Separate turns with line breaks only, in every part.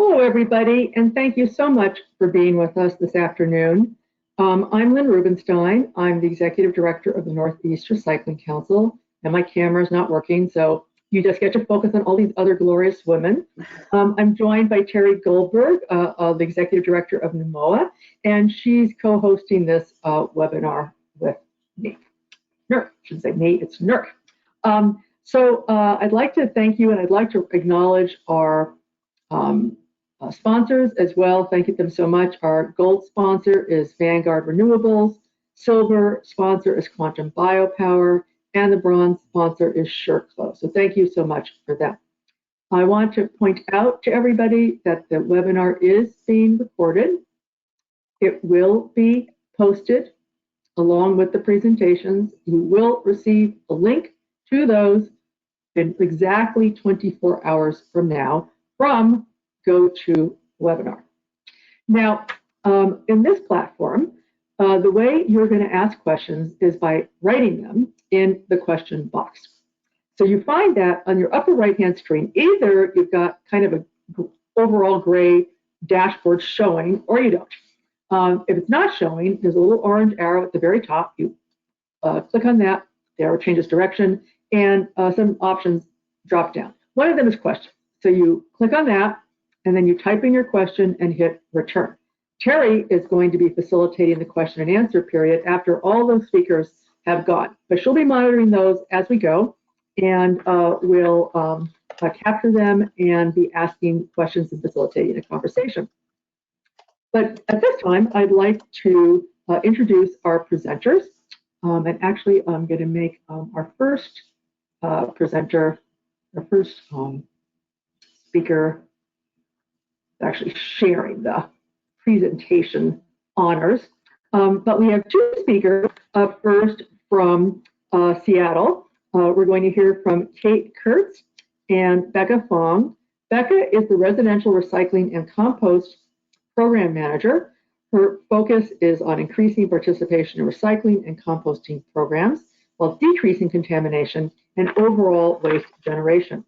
Hello, everybody, and thank you so much for being with us this afternoon. I'm Lynn Rubenstein. I'm the Executive Director of the Northeast Recycling Council, and my camera is not working, so you just get to focus on all these other glorious women. I'm joined by Terry Goldberg, the Executive Director of NMOA, and she's co-hosting this webinar with me. NERC, I shouldn't say me, it's NERC. So I'd like to thank you, and I'd like to acknowledge our sponsors as well. Thank you them so much. Our gold sponsor is Vanguard Renewables, silver sponsor is Quantum Biopower, and the bronze sponsor is SureClose. So thank you so much for that. I want to point out to everybody that the webinar is being recorded. It will be posted along with the presentations. You will receive a link to those in exactly 24 hours from now from GoToWebinar. Now, in this platform, the way you're going to ask questions is by writing them in the question box. So you find that on your upper right-hand screen, either you've got kind of an overall gray dashboard showing, or you don't. If it's not showing, there's a little orange arrow at the very top. You click on that, the arrow changes direction, and some options drop down. One of them is question. So you click on that, and then you type in your question and hit return. Terry is going to be facilitating the question and answer period after all those speakers have gone, but she'll be monitoring those as we go, and we'll capture them and be asking questions and facilitating a conversation. But at this time, I'd like to introduce our presenters, and actually I'm going to make our first presenter, our first speaker, actually sharing the presentation honors. But we have two speakers. First from Seattle, we're going to hear from Kate Kurtz and Becca Fong. Becca is the Residential Recycling and Compost Program Manager. Her focus is on increasing participation in recycling and composting programs while decreasing contamination and overall waste generation.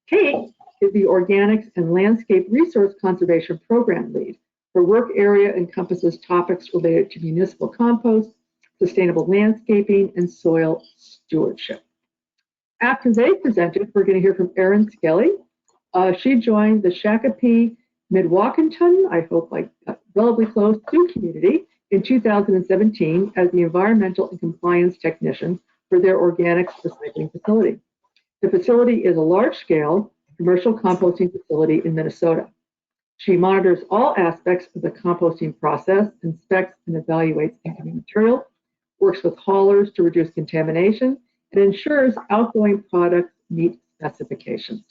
Kate is the Organics and Landscape Resource Conservation Program Lead. Her work area encompasses topics related to municipal compost, sustainable landscaping, and soil stewardship. After they presented, we're going to hear from Erin Skelly. She joined the Shakopee Midwakanton, I hope like relatively close to community, in 2017 as the Environmental and Compliance Technician for their organics recycling facility. The facility is a large-scale commercial composting facility in Minnesota. She monitors all aspects of the composting process, inspects and evaluates incoming material, works with haulers to reduce contamination, and ensures outgoing products meet specifications.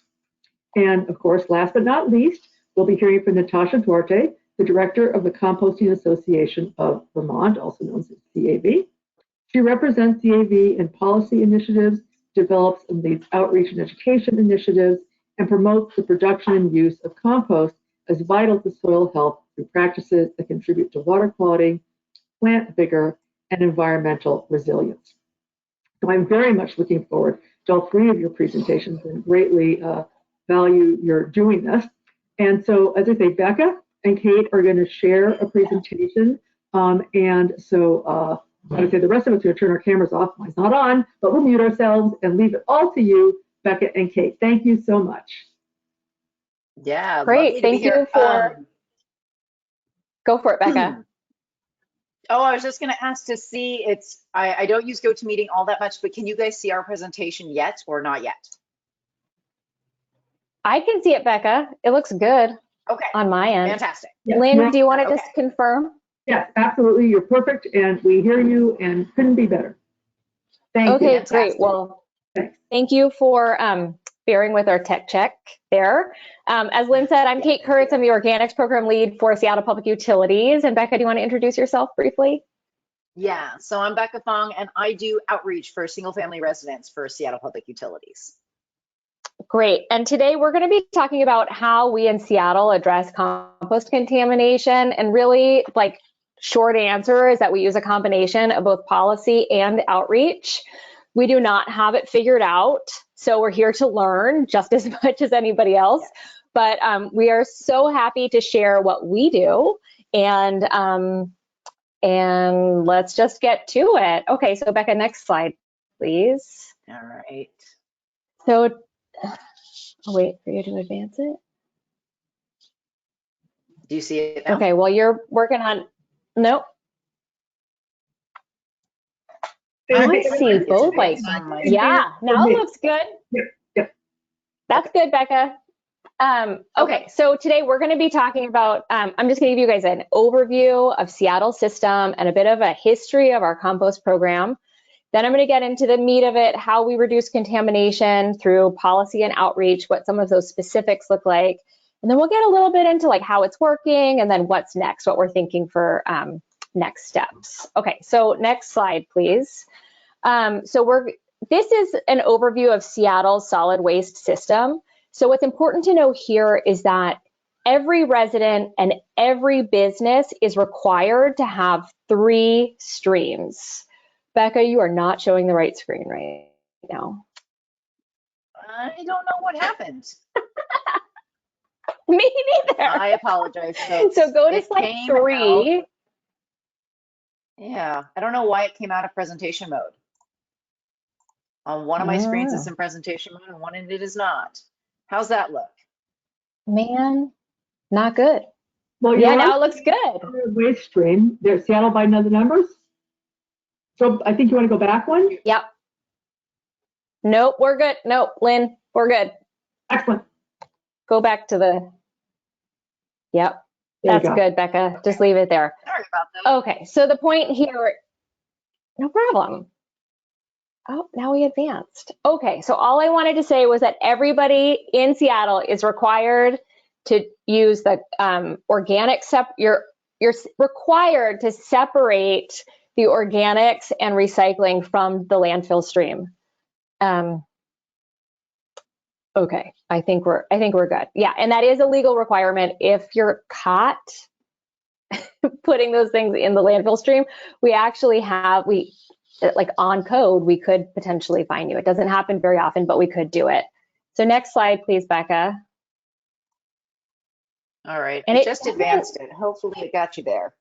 And of course, last but not least, we'll be hearing from Natasha Duarte, the Director of the Composting Association of Vermont, also known as CAV. She represents CAV in policy initiatives, develops and leads outreach and education initiatives, and promotes the production and use of compost as vital to soil health through practices that contribute to water quality, plant vigor, and environmental resilience. So I'm very much looking forward to all three of your presentations and greatly value your doing this. And so, as I say, Becca and Kate are going to share a presentation. And so, I would say the rest of us are going to turn our cameras off. Mine's not on, but we'll mute ourselves and leave it all to you, Becca and Kate. Thank you so much.
Yeah,
great. Thank you for. Go for it, Becca.
Oh, I was just going to ask to see. I don't use GoToMeeting all that much, but can you guys see our presentation yet or not yet?
I can see it, Becca. It looks good.
Okay.
On my end.
Fantastic.
Yes.
Lynn, do you want to just confirm?
Yes, absolutely. You're perfect, and we hear you, and couldn't be better. Thank you.
Okay, great. Well, thank you for bearing with our tech check there. As Lynn said, I'm Kate Kurtz. I'm the Organics Program Lead for Seattle Public Utilities. And Becca, do you want to introduce yourself briefly?
Yeah, so I'm Becca Fong, and I do outreach for single-family residents for Seattle Public Utilities.
Great. And today we're going to be talking about how we in Seattle address compost contamination. And really, like, short answer is that we use a combination of both policy and outreach. We do not have it figured out, so we're here to learn just as much as anybody else. but we are so happy to share what we do, and let's just get to it. Okay, so Becca, next slide, please.
All right.
So, I'll wait for you to advance it.
Do you see it now?
Okay, well, you're working on, nope. I see both, like, yeah, now it looks good.
Yep.
That's good, Becca. Okay, so today we're going to be talking about, I'm just going to give you guys an overview of Seattle system and a bit of a history of our compost program. Then I'm going to get into the meat of it, how we reduce contamination through policy and outreach, what some of those specifics look like. And then we'll get a little bit into like how it's working and then what's next, what we're thinking for next steps. Okay, so next slide, please. This is an overview of Seattle's solid waste system. So what's important to know here is that every resident and every business is required to have 3 streams. Becca, you are not showing the right screen right now.
I don't know what happened.
Me neither.
I apologize. Folks.
So go to slide 3.
Out. Yeah, I don't know why it came out of presentation mode. On one of my screens, it's in presentation mode, and one of it is not. How's that look?
Man, not good.
Well,
yeah, now it looks good.
Waste stream. There's Seattle by the numbers. So I think you want to go back one?
Yep. Nope, we're good. Nope, Lynn, we're good.
Excellent.
Go back to the, yep. That's good, Becca. Just leave it there.
Sorry about that.
Okay, so the point here, no problem. Oh, now we advanced. Okay, so all I wanted to say was that everybody in Seattle is required to use the organic, you're required to separate the organics and recycling from the landfill stream. Okay, I think we're good. Yeah, and that is a legal requirement. If you're caught putting those things in the landfill stream, we actually have, like on code, we could potentially fine you. It doesn't happen very often, but we could do it. So next slide, please, Becca.
All right, and it just advanced it. Hopefully it got you there.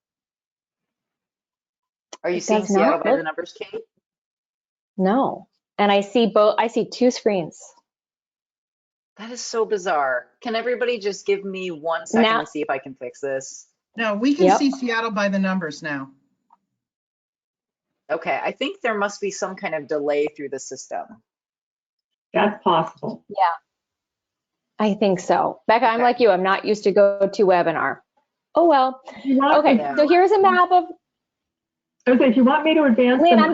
Are you seeing Seattle by the numbers, Kate?
No, and I see 2 screens.
That is so bizarre. Can everybody just give me 1 second to see if I can fix this?
No, we can see Seattle by the numbers now.
Okay, I think there must be some kind of delay through the system.
That's possible.
Yeah, I think so. Becca, okay. I'm like you. I'm not used to GoToWebinar. Oh, well. Okay, so here's a map of...
Okay, if you want me to advance...
Lynn, I'm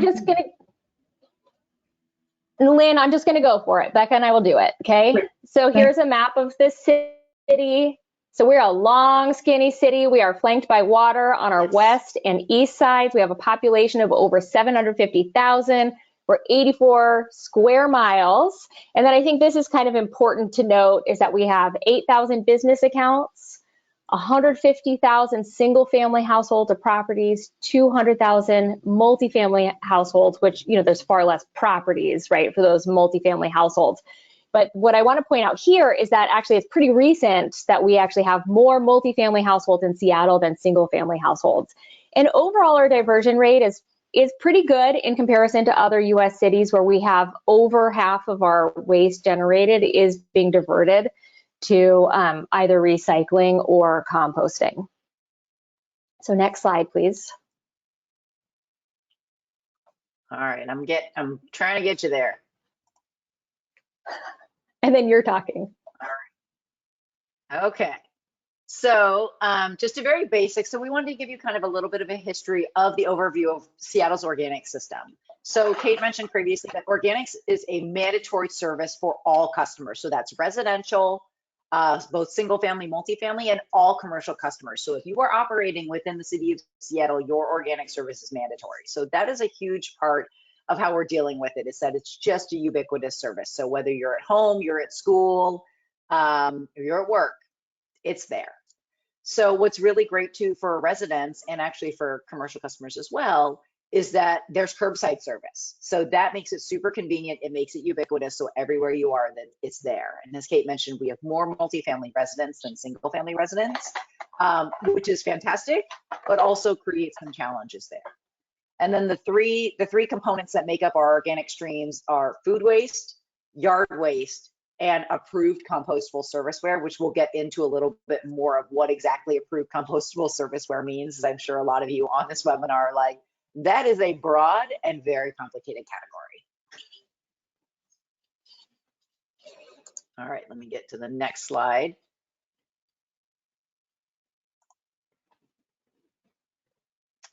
just going to go for it. Becca and I will do it, okay? Great. So here's a map of this city. So we're a long, skinny city. We are flanked by water on our west and east sides. We have a population of over 750,000. We're 84 square miles. And then I think this is kind of important to note is that we have 8,000 business accounts, 150,000 single-family households or properties, 200,000 multifamily households, which, there's far less properties, right, for those multifamily households. But what I want to point out here is that actually it's pretty recent that we actually have more multifamily households in Seattle than single-family households. And overall, our diversion rate is pretty good in comparison to other U.S. cities where we have over half of our waste generated is being diverted to either recycling or composting. So next slide, please.
All right, I'm trying to get you there.
And then you're talking.
All right. Okay. So just a very basic. So we wanted to give you kind of a little bit of a history of the overview of Seattle's organic system. So Kate mentioned previously that organics is a mandatory service for all customers. So that's residential, both single family, multifamily, and all commercial customers. So if you are operating within the city of Seattle, your organic service is mandatory. So that is a huge part of how we're dealing with it, is that it's just a ubiquitous service. So whether you're at home, you're at school, or you're at work, it's there. So what's really great too for residents and actually for commercial customers as well is that there's curbside service. So that makes it super convenient. It makes it ubiquitous. So everywhere you are, that it's there. And as Kate mentioned, we have more multifamily residents than single family residents, which is fantastic, but also creates some challenges there. And then the three components that make up our organic streams are food waste, yard waste, and approved compostable serviceware, which we'll get into a little bit more of what exactly approved compostable serviceware means, as I'm sure a lot of you on this webinar are like, that is a broad and very complicated category. All right, let me get to the next slide.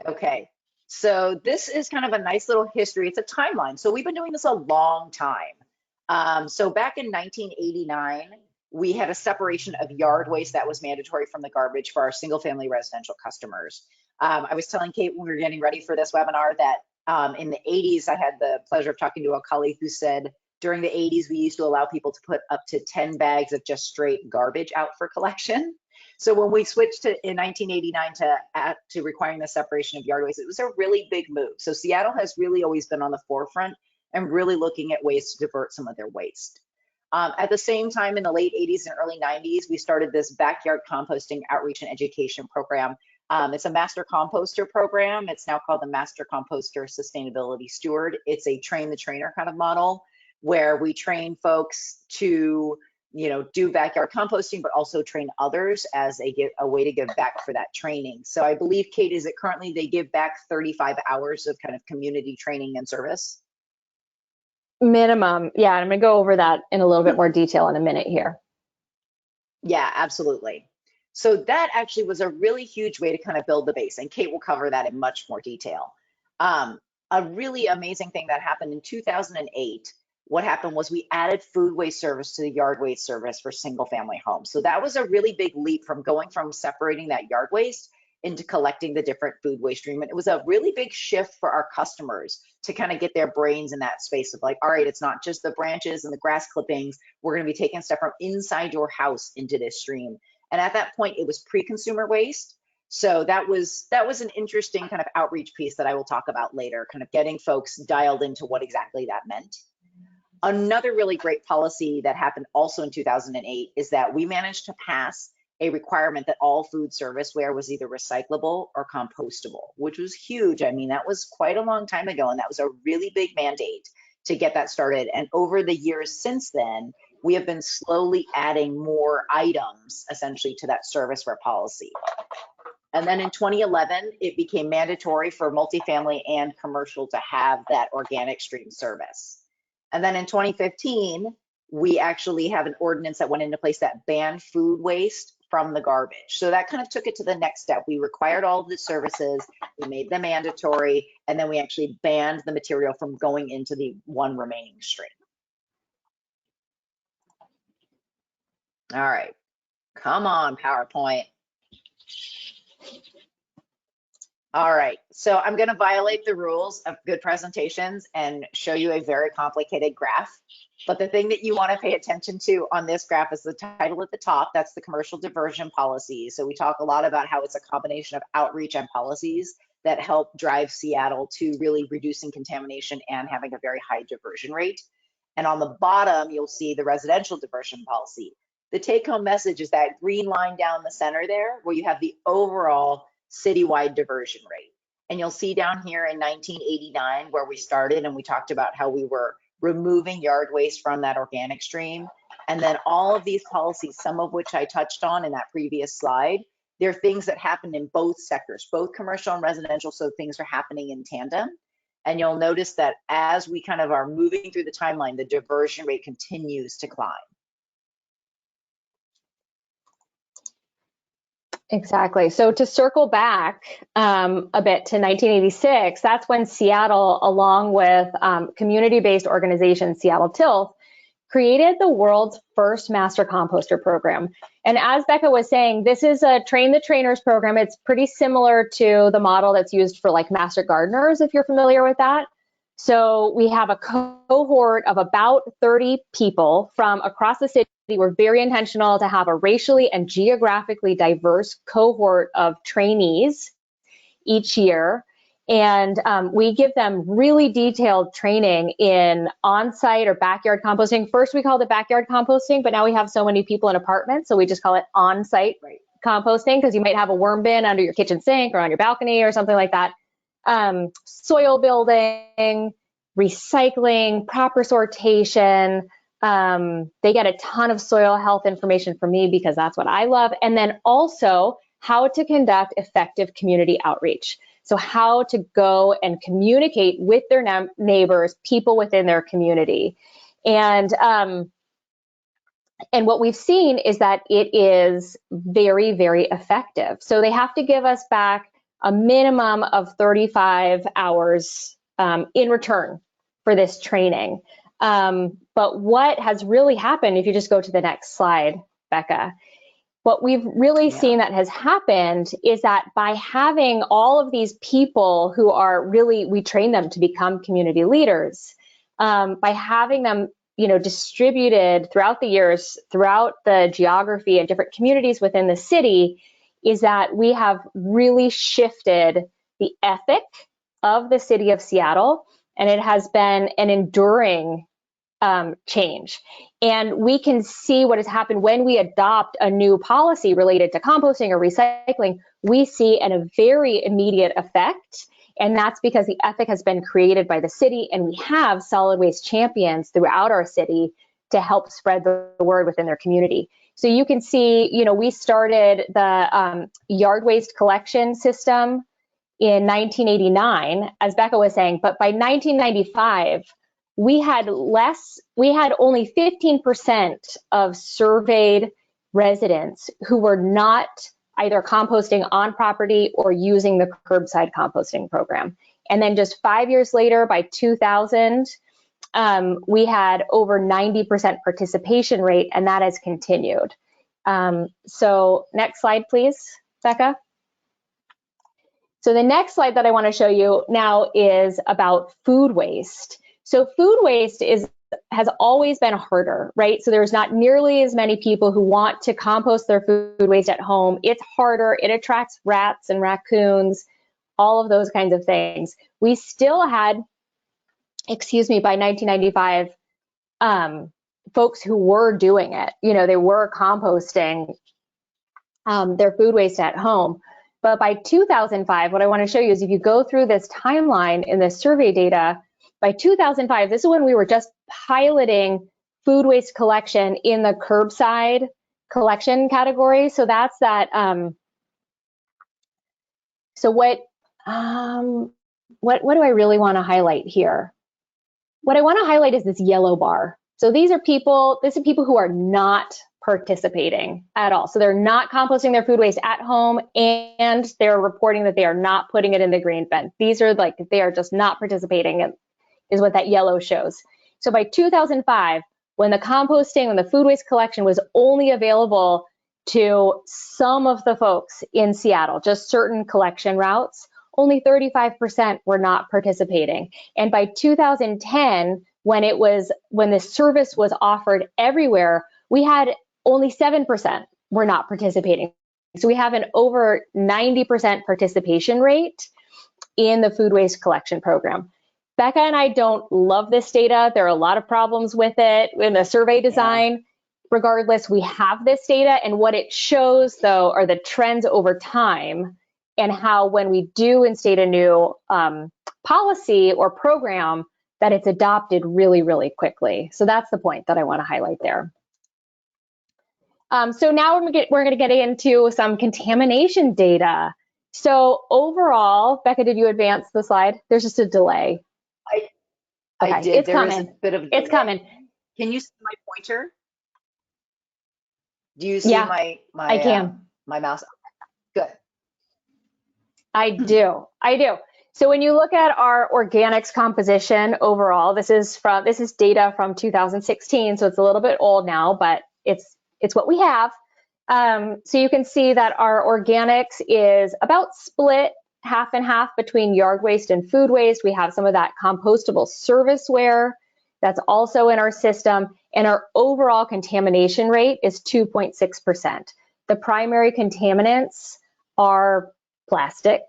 Okay, so this is kind of a nice little history. It's a timeline. So we've been doing this a long time. So back in 1989, we had a separation of yard waste that was mandatory from the garbage for our single family residential customers. I was telling Kate when we were getting ready for this webinar that in the 80s, I had the pleasure of talking to a colleague who said during the 80s, we used to allow people to put up to 10 bags of just straight garbage out for collection. So when we switched to in 1989 to requiring the separation of yard waste, it was a really big move. So Seattle has really always been on the forefront and really looking at ways to divert some of their waste. At the same time, in the late 80s and early 90s, we started this backyard composting outreach and education program. It's a master composter program. It's now called the Master Composter Sustainability Steward. It's a train the trainer kind of model where we train folks to, do backyard composting, but also train others as a way to give back for that training. So I believe, Kate, is it currently they give back 35 hours of kind of community training and service?
Minimum. Yeah, I'm going to go over that in a little bit more detail in a minute here.
Yeah, absolutely. So that actually was a really huge way to kind of build the base, and Kate will cover that in much more detail. A really amazing thing that happened in 2008, what happened was we added food waste service to the yard waste service for single family homes. So that was a really big leap from going from separating that yard waste into collecting the different food waste stream. And it was a really big shift for our customers to kind of get their brains in that space of like, all right, it's not just the branches and the grass clippings. We're going to be taking stuff from inside your house into this stream. And at that point, it was pre-consumer waste. So that was an interesting kind of outreach piece that I will talk about later, kind of getting folks dialed into what exactly that meant. Another really great policy that happened also in 2008 is that we managed to pass a requirement that all food serviceware was either recyclable or compostable, which was huge. I mean, that was quite a long time ago, and that was a really big mandate to get that started. And over the years since then, we have been slowly adding more items essentially to that serviceware policy. And then in 2011, it became mandatory for multifamily and commercial to have that organic stream service. And then in 2015, we actually have an ordinance that went into place that banned food waste from the garbage. So that kind of took it to the next step. We required all of the services, we made them mandatory, and then we actually banned the material from going into the one remaining stream. All right, come on, PowerPoint. All right, so I'm going to violate the rules of good presentations and show you a very complicated graph. But the thing that you want to pay attention to on this graph is the title at the top. That's the commercial diversion policy. So we talk a lot about how it's a combination of outreach and policies that help drive Seattle to really reducing contamination and having a very high diversion rate. And on the bottom, you'll see the residential diversion policy. The take-home message is that green line down the center there, where you have the overall citywide diversion rate. And you'll see down here in 1989 where we started, and we talked about how we were removing yard waste from that organic stream. And then all of these policies, some of which I touched on in that previous slide, they're things that happen in both sectors, both commercial and residential, so things are happening in tandem. And you'll notice that as we kind of are moving through the timeline, the diversion rate continues to climb.
Exactly. So to circle back a bit to 1986, that's when Seattle, along with community-based organization Seattle Tilth, created the world's first master composter program. And as Becca was saying, this is a train the trainers program. It's pretty similar to the model that's used for like master gardeners, if you're familiar with that. So we have a cohort of about 30 people from across the city. We're very intentional to have a racially and geographically diverse cohort of trainees each year. And we give them really detailed training in on-site or backyard composting. First, we called it backyard composting, but now we have so many people in apartments, so we just call it on-site composting, because you might have a worm bin under your kitchen sink or on your balcony or something like that. Soil building, recycling, proper sortation. They get a ton of soil health information from me because that's what I love. And then also how to conduct effective community outreach. So how to go and communicate with their neighbors, people within their community. And what we've seen is that it is very, very effective. So they have to give us back a minimum of 35 hours in return for this training. But what has really happened, if you just go to the next slide, Becca, what we've really seen that has happened is that by having all of these people who are really, we train them to become community leaders, by having them, distributed throughout the years, throughout the geography and different communities within the city, is that we have really shifted the ethic of the city of Seattle, and it has been an enduring change. And we can see what has happened when we adopt a new policy related to composting or recycling. We see a very immediate effect, and that's because the ethic has been created by the city, and we have solid waste champions throughout our city to help spread the word within their community. So you can see, we started the yard waste collection system in 1989, as Becca was saying, but by 1995, we had only 15% of surveyed residents who were not either composting on property or using the curbside composting program. And then just 5 years later, by 2000, we had over 90% participation rate, and that has continued. So next slide, please, Becca. So the next slide that I want to show you now is about food waste. So food waste has always been harder, right? So there's not nearly as many people who want to compost their food waste at home. It's harder. It attracts rats and raccoons, all of those kinds of things. We still had, by 1995, folks who were doing it. They were composting their food waste at home. But by 2005, what I want to show you is if you go through this timeline in this survey data, by 2005, this is when we were just piloting food waste collection in the curbside collection category. So that's that. So what do I really want to highlight here? What I want to highlight is this yellow bar. So these are people who are not participating at all. So they're not composting their food waste at home, and they're reporting that they are not putting it in the green bin. These are they are just not participating, is what that yellow shows. So by 2005, when the food waste collection was only available to some of the folks in Seattle, just certain collection routes, only 35% were not participating. And by 2010, when the service was offered everywhere, we had only 7% were not participating. So we have an over 90% participation rate in the food waste collection program. Becca and I don't love this data. There are a lot of problems with it in the survey design. Yeah. Regardless, we have this data, and what it shows, though, are the trends over time, and how when we do instate a new policy or program, that it's adopted really, really quickly. So that's the point that I want to highlight there. So now we're going to get into some contamination data. So overall, Becca, did you advance the slide? There's just a delay.
I did.
It's coming. It's coming.
Can you see my pointer? Do you see my
I can.
My mouse? Good.
I do. So when you look at our organics composition overall, this is data from 2016, so it's a little bit old now, but it's what we have. So you can see that our organics is about split half and half between yard waste and food waste. We have some of that compostable serviceware that's also in our system, and our overall contamination rate is 2.6%. The primary contaminants are plastic,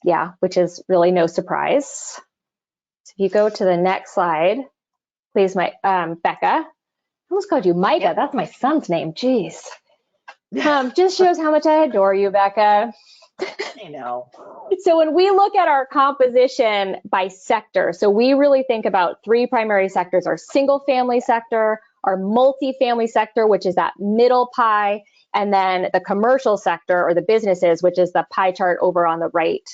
Yeah, which is really no surprise. So if you go to the next slide, please, Becca. I almost called you Micah.
Yep.
That's my son's name. Jeez. Just shows how much I adore you, Becca.
I know.
So when we look at our composition by sector, so we really think about three primary sectors: our single family sector, our multifamily sector, which is that middle pie, and then the commercial sector, or the businesses, which is the pie chart over on the right.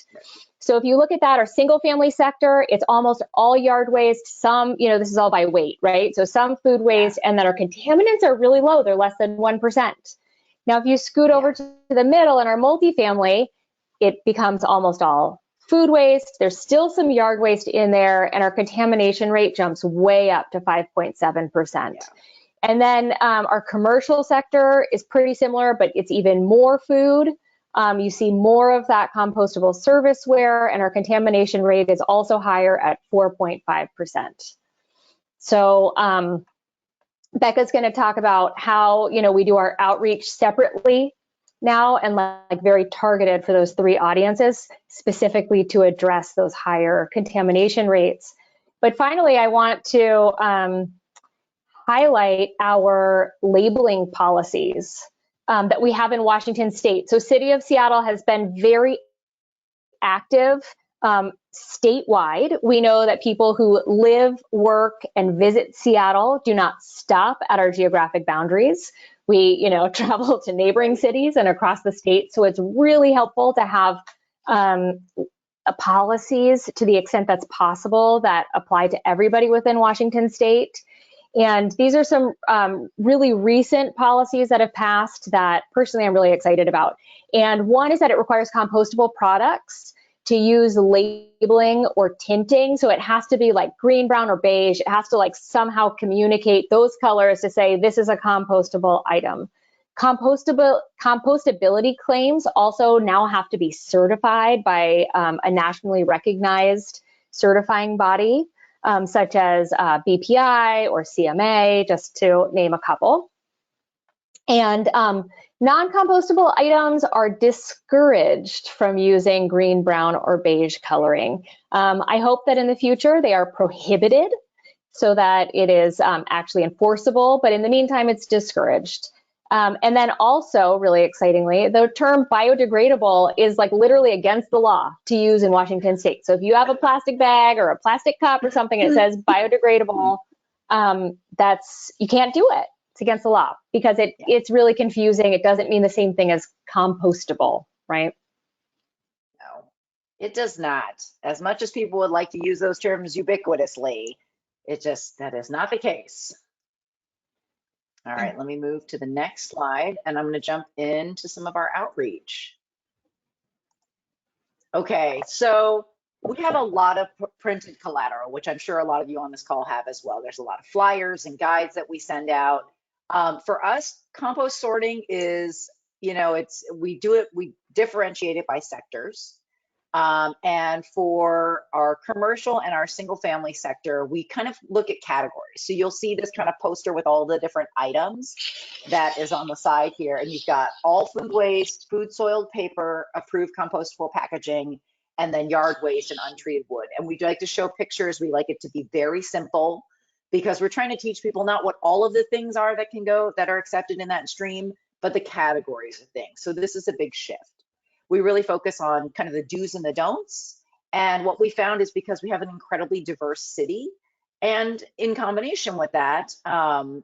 So if you look at that, our single family sector, it's almost all yard waste. Some, this is all by weight, right? So some food waste, and then our contaminants are really low. They're less than 1%. Now, if you scoot over to the middle in our multifamily, it becomes almost all food waste. There's still some yard waste in there, and our contamination rate jumps way up to 5.7%. Yeah. And then our commercial sector is pretty similar, but it's even more food. You see more of that compostable serviceware, and our contamination rate is also higher at 4.5%. So Becca's going to talk about how we do our outreach separately now, and like very targeted for those three audiences, specifically to address those higher contamination rates. But finally, I want to highlight our labeling policies that we have in Washington State. So City of Seattle has been very active statewide. We know that people who live, work, and visit Seattle do not stop at our geographic boundaries. We, travel to neighboring cities and across the state. So it's really helpful to have policies, to the extent that's possible, that apply to everybody within Washington State. And these are some really recent policies that have passed that personally I'm really excited about. And one is that it requires compostable products to use labeling or tinting. So it has to be like green, brown, or beige. It has to like somehow communicate those colors to say this is a compostable item. Compostability claims also now have to be certified by a nationally recognized certifying body, such as BPI or CMA, just to name a couple. And non-compostable items are discouraged from using green, brown, or beige coloring. I hope that in the future they are prohibited so that it is actually enforceable, but in the meantime, it's discouraged. And then also, really excitingly, the term biodegradable is like literally against the law to use in Washington State. So if you have a plastic bag or a plastic cup or something that says biodegradable, you can't do it. It's against the law because it's really confusing. It doesn't mean the same thing as compostable, right?
No, it does not. As much as people would like to use those terms ubiquitously, that is not the case. All right, let me move to the next slide, and I'm going to jump into some of our outreach. Okay, so we have a lot of printed collateral, which I'm sure a lot of you on this call have as well. There's a lot of flyers and guides that we send out. For us, compost sorting is, we differentiate it by sectors. And for our commercial and our single family sector, we kind of look at categories. So you'll see this kind of poster with all the different items that is on the side here. And you've got all food waste, food soiled paper, approved compostable packaging, and then yard waste and untreated wood. And we like to show pictures. We like it to be very simple because we're trying to teach people not what all of the things are that are accepted in that stream, but the categories of things. So this is a big shift. We really focus on kind of the do's and the don'ts. And what we found is because we have an incredibly diverse city, and in combination with that,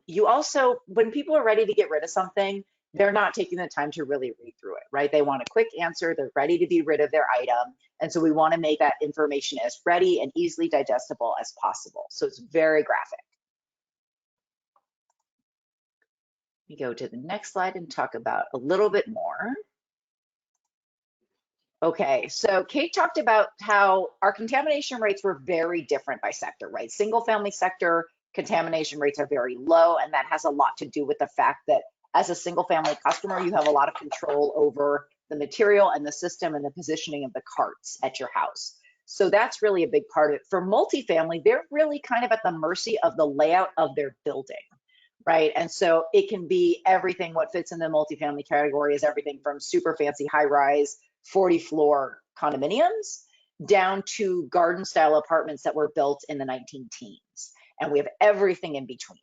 you also, when people are ready to get rid of something, they're not taking the time to really read through it, right? They want a quick answer. They're ready to be rid of their item. And so we want to make that information as ready and easily digestible as possible. So it's very graphic. We go to the next slide and talk about a little bit more. Okay, so Kate talked about how our contamination rates were very different by sector, right? Single family sector contamination rates are very low, and that has a lot to do with the fact that as a single family customer, you have a lot of control over the material and the system and the positioning of the carts at your house. So that's really a big part of it. For multifamily, they're really kind of at the mercy of the layout of their building, right? And so it can be everything. What fits in the multifamily category is everything from super fancy high rise 40 floor condominiums down to garden style apartments that were built in the 19 teens. And we have everything in between.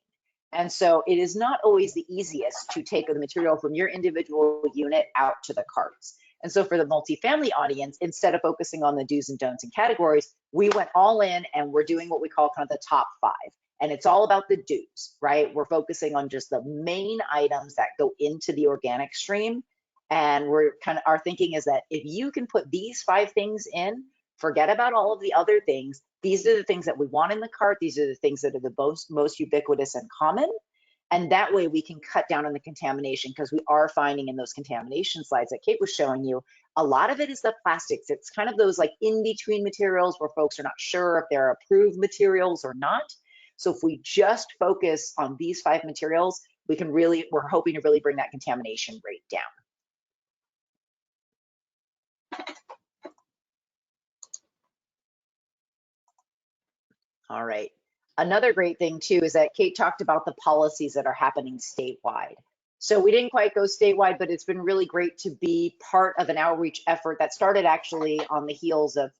And so it is not always the easiest to take the material from your individual unit out to the carts. And so for the multifamily audience, instead of focusing on the do's and don'ts and categories, we went all in and we're doing what we call kind of the top 5. And it's all about the do's, right? We're focusing on just the main items that go into the organic stream. And we're kind of, our thinking is that if you can put these 5 things in, forget about all of the other things. These are the things that we want in the cart. These are the things that are the most ubiquitous and common. And that way we can cut down on the contamination, because we are finding in those contamination slides that Kate was showing you, a lot of it is the plastics. It's kind of those like in-between materials where folks are not sure if they're approved materials or not. So if we just focus on these 5 materials, we can really, we're hoping to really bring that contamination rate down. All right. Another great thing too is that Kate talked about the policies that are happening statewide. So we didn't quite go statewide, but it's been really great to be part of an outreach effort that started actually on the heels of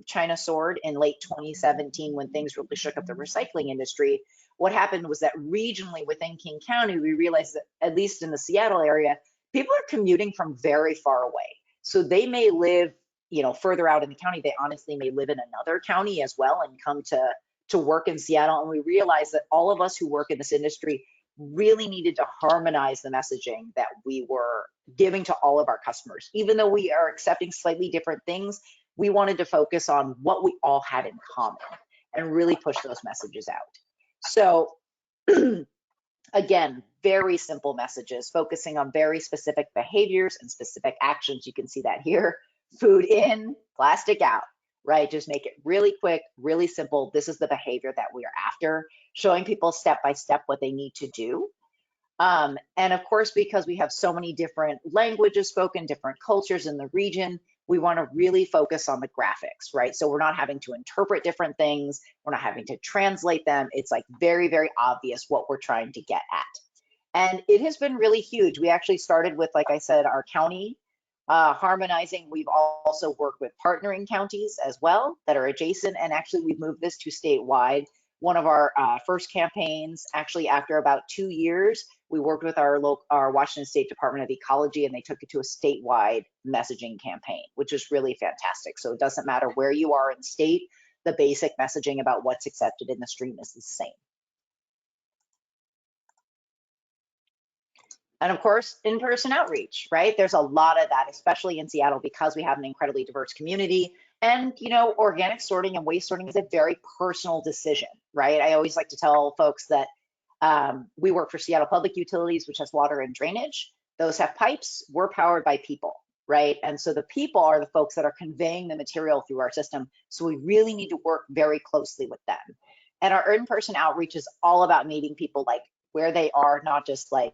China Sword in late 2017, when things really shook up the recycling industry. What happened was that regionally within King County, we realized that at least in the Seattle area, people are commuting from very far away. So they may live, you know, further out in the county. They honestly may live in another county as well and come to work in Seattle. And we realized that all of us who work in this industry really needed to harmonize the messaging that we were giving to all of our customers. Even though we are accepting slightly different things, we wanted to focus on what we all had in common and really push those messages out. So again, very simple messages, focusing on very specific behaviors and specific actions. You can see that here: food in, plastic out. Right? Just make it really quick, really simple. This is the behavior that we are after, showing people step by step what they need to do. And of course, because we have so many different languages spoken, different cultures in the region, we want to really focus on the graphics, right? So we're not having to interpret different things. We're not having to translate them. It's like very, very obvious what we're trying to get at. And it has been really huge. We actually started with, like I said, our county harmonizing. We've also worked with partnering counties as well that are adjacent, and actually we've moved this to statewide. One of our first campaigns, actually after about 2 years, we worked with our Washington State Department of Ecology, and they took it to a statewide messaging campaign, which is really fantastic. So it doesn't matter where you are in the state, the basic messaging about what's accepted in the stream is the same. And of course, in-person outreach, right? There's a lot of that, especially in Seattle, because we have an incredibly diverse community. And, you know, organic sorting and waste sorting is a very personal decision, right? I always like to tell folks that we work for Seattle Public Utilities, which has water and drainage. Those have pipes. We're powered by people, right? And so the people are the folks that are conveying the material through our system. So we really need to work very closely with them. And our in-person outreach is all about meeting people like where they are, not just like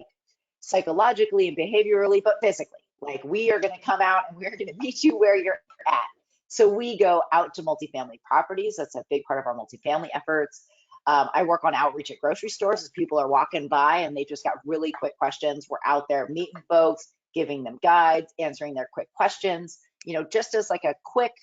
psychologically and behaviorally, but physically. Like, we are going to come out and we're going to meet you where you're at. So we go out to multifamily properties. That's a big part of our multifamily efforts. I work on outreach at grocery stores as people are walking by and they just got really quick questions. We're out there meeting folks, giving them guides, answering their quick questions, you know, just as like a quick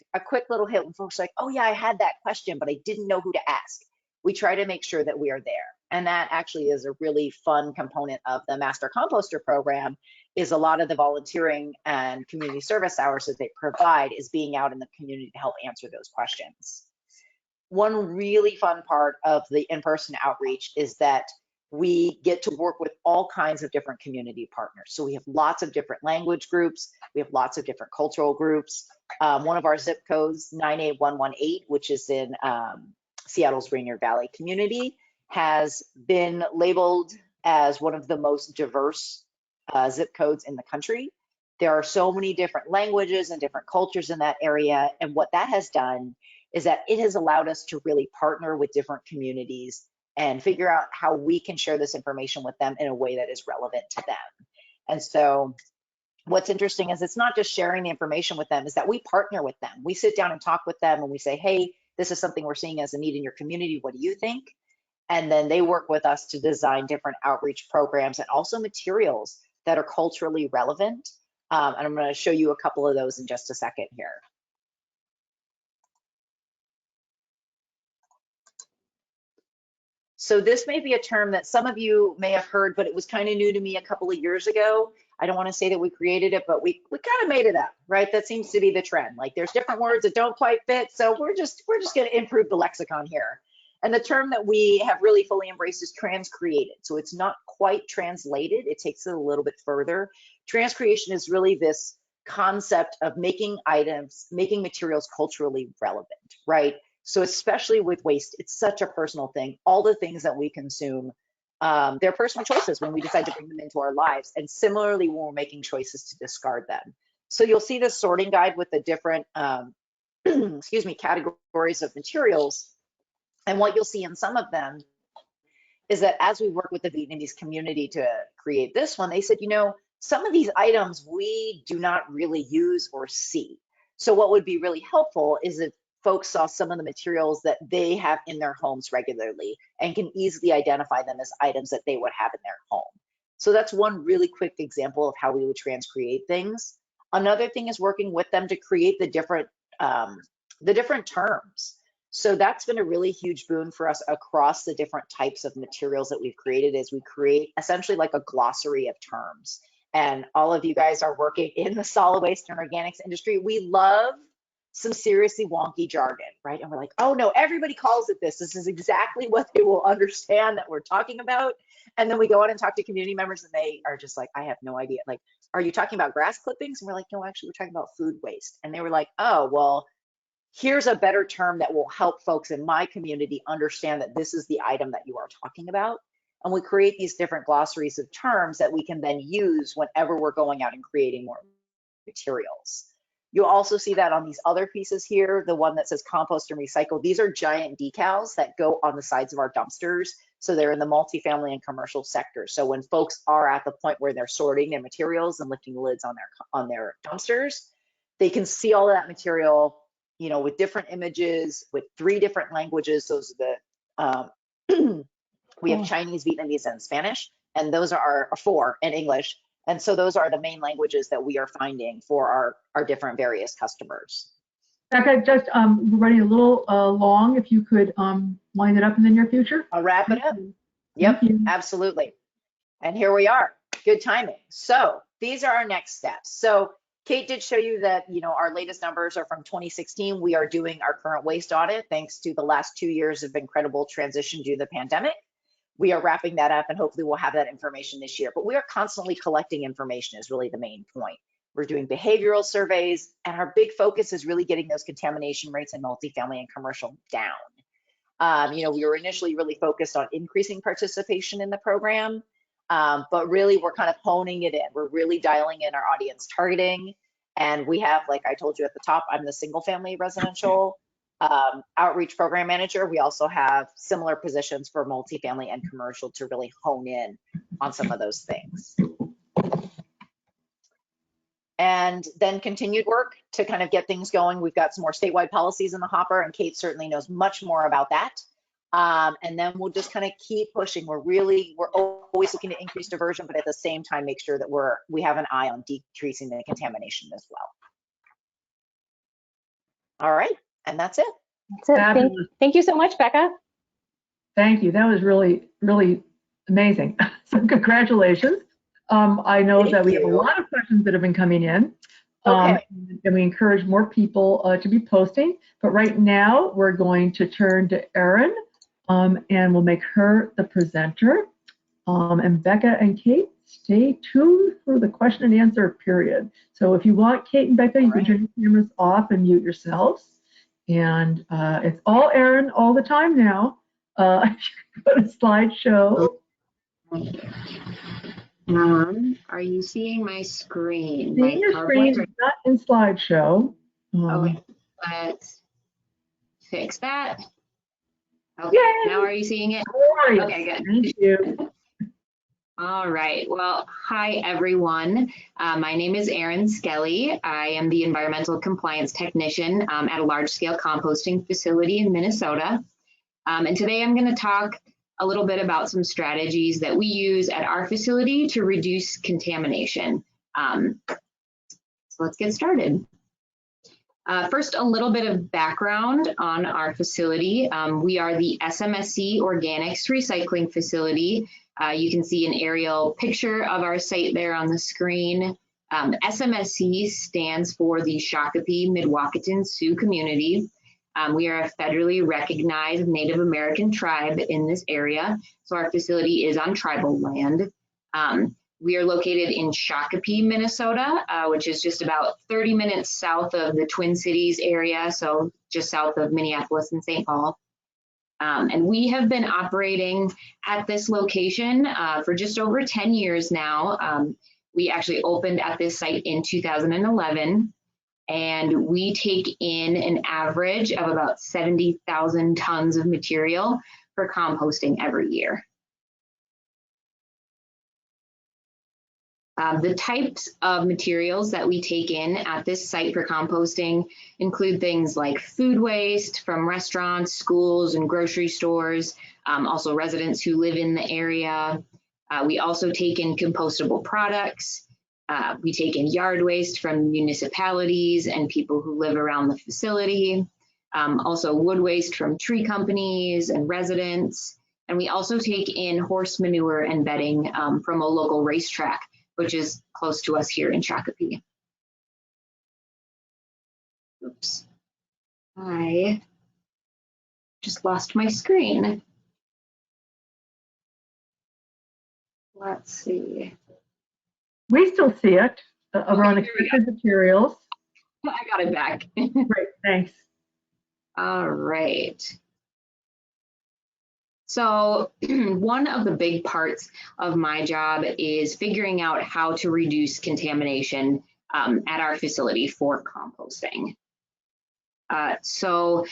little hit when folks are like, oh yeah, I had that question, but I didn't know who to ask. We try to make sure that we are there. And that actually is a really fun component of the Master Composter program, is a lot of the volunteering and community service hours that they provide is being out in the community to help answer those questions. One really fun part of the in-person outreach is that we get to work with all kinds of different community partners. So we have lots of different language groups. We have lots of different cultural groups. One of our zip codes, 98118, which is in Seattle's Rainier Valley community, has been labeled as one of the most diverse zip codes in the country. There are so many different languages and different cultures in that area. And what that has done is that it has allowed us to really partner with different communities and figure out how we can share this information with them in a way that is relevant to them. And so what's interesting is it's not just sharing the information with them, is that we partner with them. We sit down and talk with them and we say, hey, this is something we're seeing as a need in your community. What do you think? And then they work with us to design different outreach programs and also materials that are culturally relevant. And I'm going to show you a couple of those in just a second here. So this may be a term that some of you may have heard, but it was kind of new to me a couple of years ago. I don't want to say that we created it, but we kind of made it up, right? That seems to be the trend. Like there's different words that don't quite fit, so we're just going to improve the lexicon here. And the term that we have really fully embraced is transcreated. So it's not quite translated. It takes it a little bit further. Transcreation is really this concept of making items, making materials culturally relevant, right? So especially with waste, it's such a personal thing. All the things that we consume, they're personal choices when we decide to bring them into our lives. And similarly, when we're making choices to discard them. So you'll see this sorting guide with the different, excuse me, categories of materials. And what you'll see in some of them is that as we work with the Vietnamese community to create this one, they said, you know, some of these items we do not really use or see. So what would be really helpful is if folks saw some of the materials that they have in their homes regularly and can easily identify them as items that they would have in their home. So that's one really quick example of how we would transcreate things. Another thing is working with them to create the different terms. So that's been a really huge boon for us across the different types of materials that we've created, is we create essentially like a glossary of terms. And all of you guys are working in the solid waste and organics industry. We love some seriously wonky jargon, right? And we're like, oh no, everybody calls it this. This is exactly what they will understand that we're talking about. And then we go out and talk to community members and they are just like, I have no idea. Like, are you talking about grass clippings? And we're like, no, actually, we're talking about food waste. And they were like, oh, well, here's a better term that will help folks in my community understand that this is the item that you are talking about. And we create these different glossaries of terms that we can then use whenever we're going out and creating more materials. You'll also see that on these other pieces here, the one that says compost and recycle. These are giant decals that go on the sides of our dumpsters. So they're in the multifamily and commercial sector. So when folks are at the point where they're sorting their materials and lifting lids on their dumpsters, they can see all of that material, you know, with different images, with 3 different languages. Those are the, we have Chinese, Vietnamese, and Spanish, and those are 4 in English. And so those are the main languages that we are finding for our different various customers.
Becca, just we're running a little long. If you could wind it up in the near future.
I'll wrap it up. Yep, absolutely. And here we are. Good timing. So these are our next steps. So Kate did show you that, you know, our latest numbers are from 2016. We are doing our current waste audit thanks to the last 2 years of incredible transition due to the pandemic. We are wrapping that up and hopefully we'll have that information this year. But we are constantly collecting information is really the main point. We're doing behavioral surveys, and our big focus is really getting those contamination rates in multifamily and commercial down. You know, we were initially really focused on increasing participation in the program, but really we're kind of honing it in. We're really dialing in our audience targeting. And we have, like I told you at the top, I'm the single family residential outreach program manager. We also have similar positions for multifamily and commercial to really hone in on some of those things. And then continued work to kind of get things going. We've got some more statewide policies in the hopper, and Kate certainly knows much more about that. And then we'll just kind of keep pushing. We're always looking to increase diversion, but at the same time, make sure that we have an eye on decreasing the contamination as well. All right, and that's it.
That's it. Thank you so much, Becca.
Thank you. That was really, really amazing. So congratulations. I know that we have a lot of questions that have been coming in. And we encourage more people to be posting. But right now, we're going to turn to Erin, and we'll make her the presenter. And Becca and Kate, stay tuned for the question and answer period. So if you want, Kate and Becca, you can turn your cameras off and mute yourselves. And it's all Erin all the time now. If you go to slideshow.
Are you seeing my screen?
Seeing your screen is not in slideshow.
Okay, let's fix that. Okay,
Yay!
now are you seeing it?
Glorious.
Okay, good.
Thank you.
All right, well, hi everyone. My name is Erin Skelly. I am the environmental compliance technician at a large-scale composting facility in Minnesota. And today I'm going to talk a little bit about some strategies that we use at our facility to reduce contamination. So let's get started. First, a little bit of background on our facility. We are the SMSC Organics Recycling Facility. You can see an aerial picture of our site there on the screen. SMSC stands for the Shakopee Mdewakanton Sioux community. We are a federally recognized Native American tribe in this area, so our facility is on tribal land. We are located in Shakopee, Minnesota, which is just about 30 minutes south of the Twin Cities area, so just south of Minneapolis and St. Paul. And we have been operating at this location for just over 10 years now. We actually opened at this site in 2011, and we take in an average of about 70,000 tons of material for composting every year. The types of materials that we take in at this site for composting include things like food waste from restaurants, schools, and grocery stores, also residents who live in the area. We also take in compostable products. We take in yard waste from municipalities and people who live around the facility. Also wood waste from tree companies and residents. And we also take in horse manure and bedding from a local racetrack, which is close to us here in Shakopee. Oops, I just lost my screen. Let's see.
We still see it around accepted materials.
I got it back.
Great, thanks.
All right. So one of the big parts of my job is figuring out how to reduce contamination at our facility for composting. So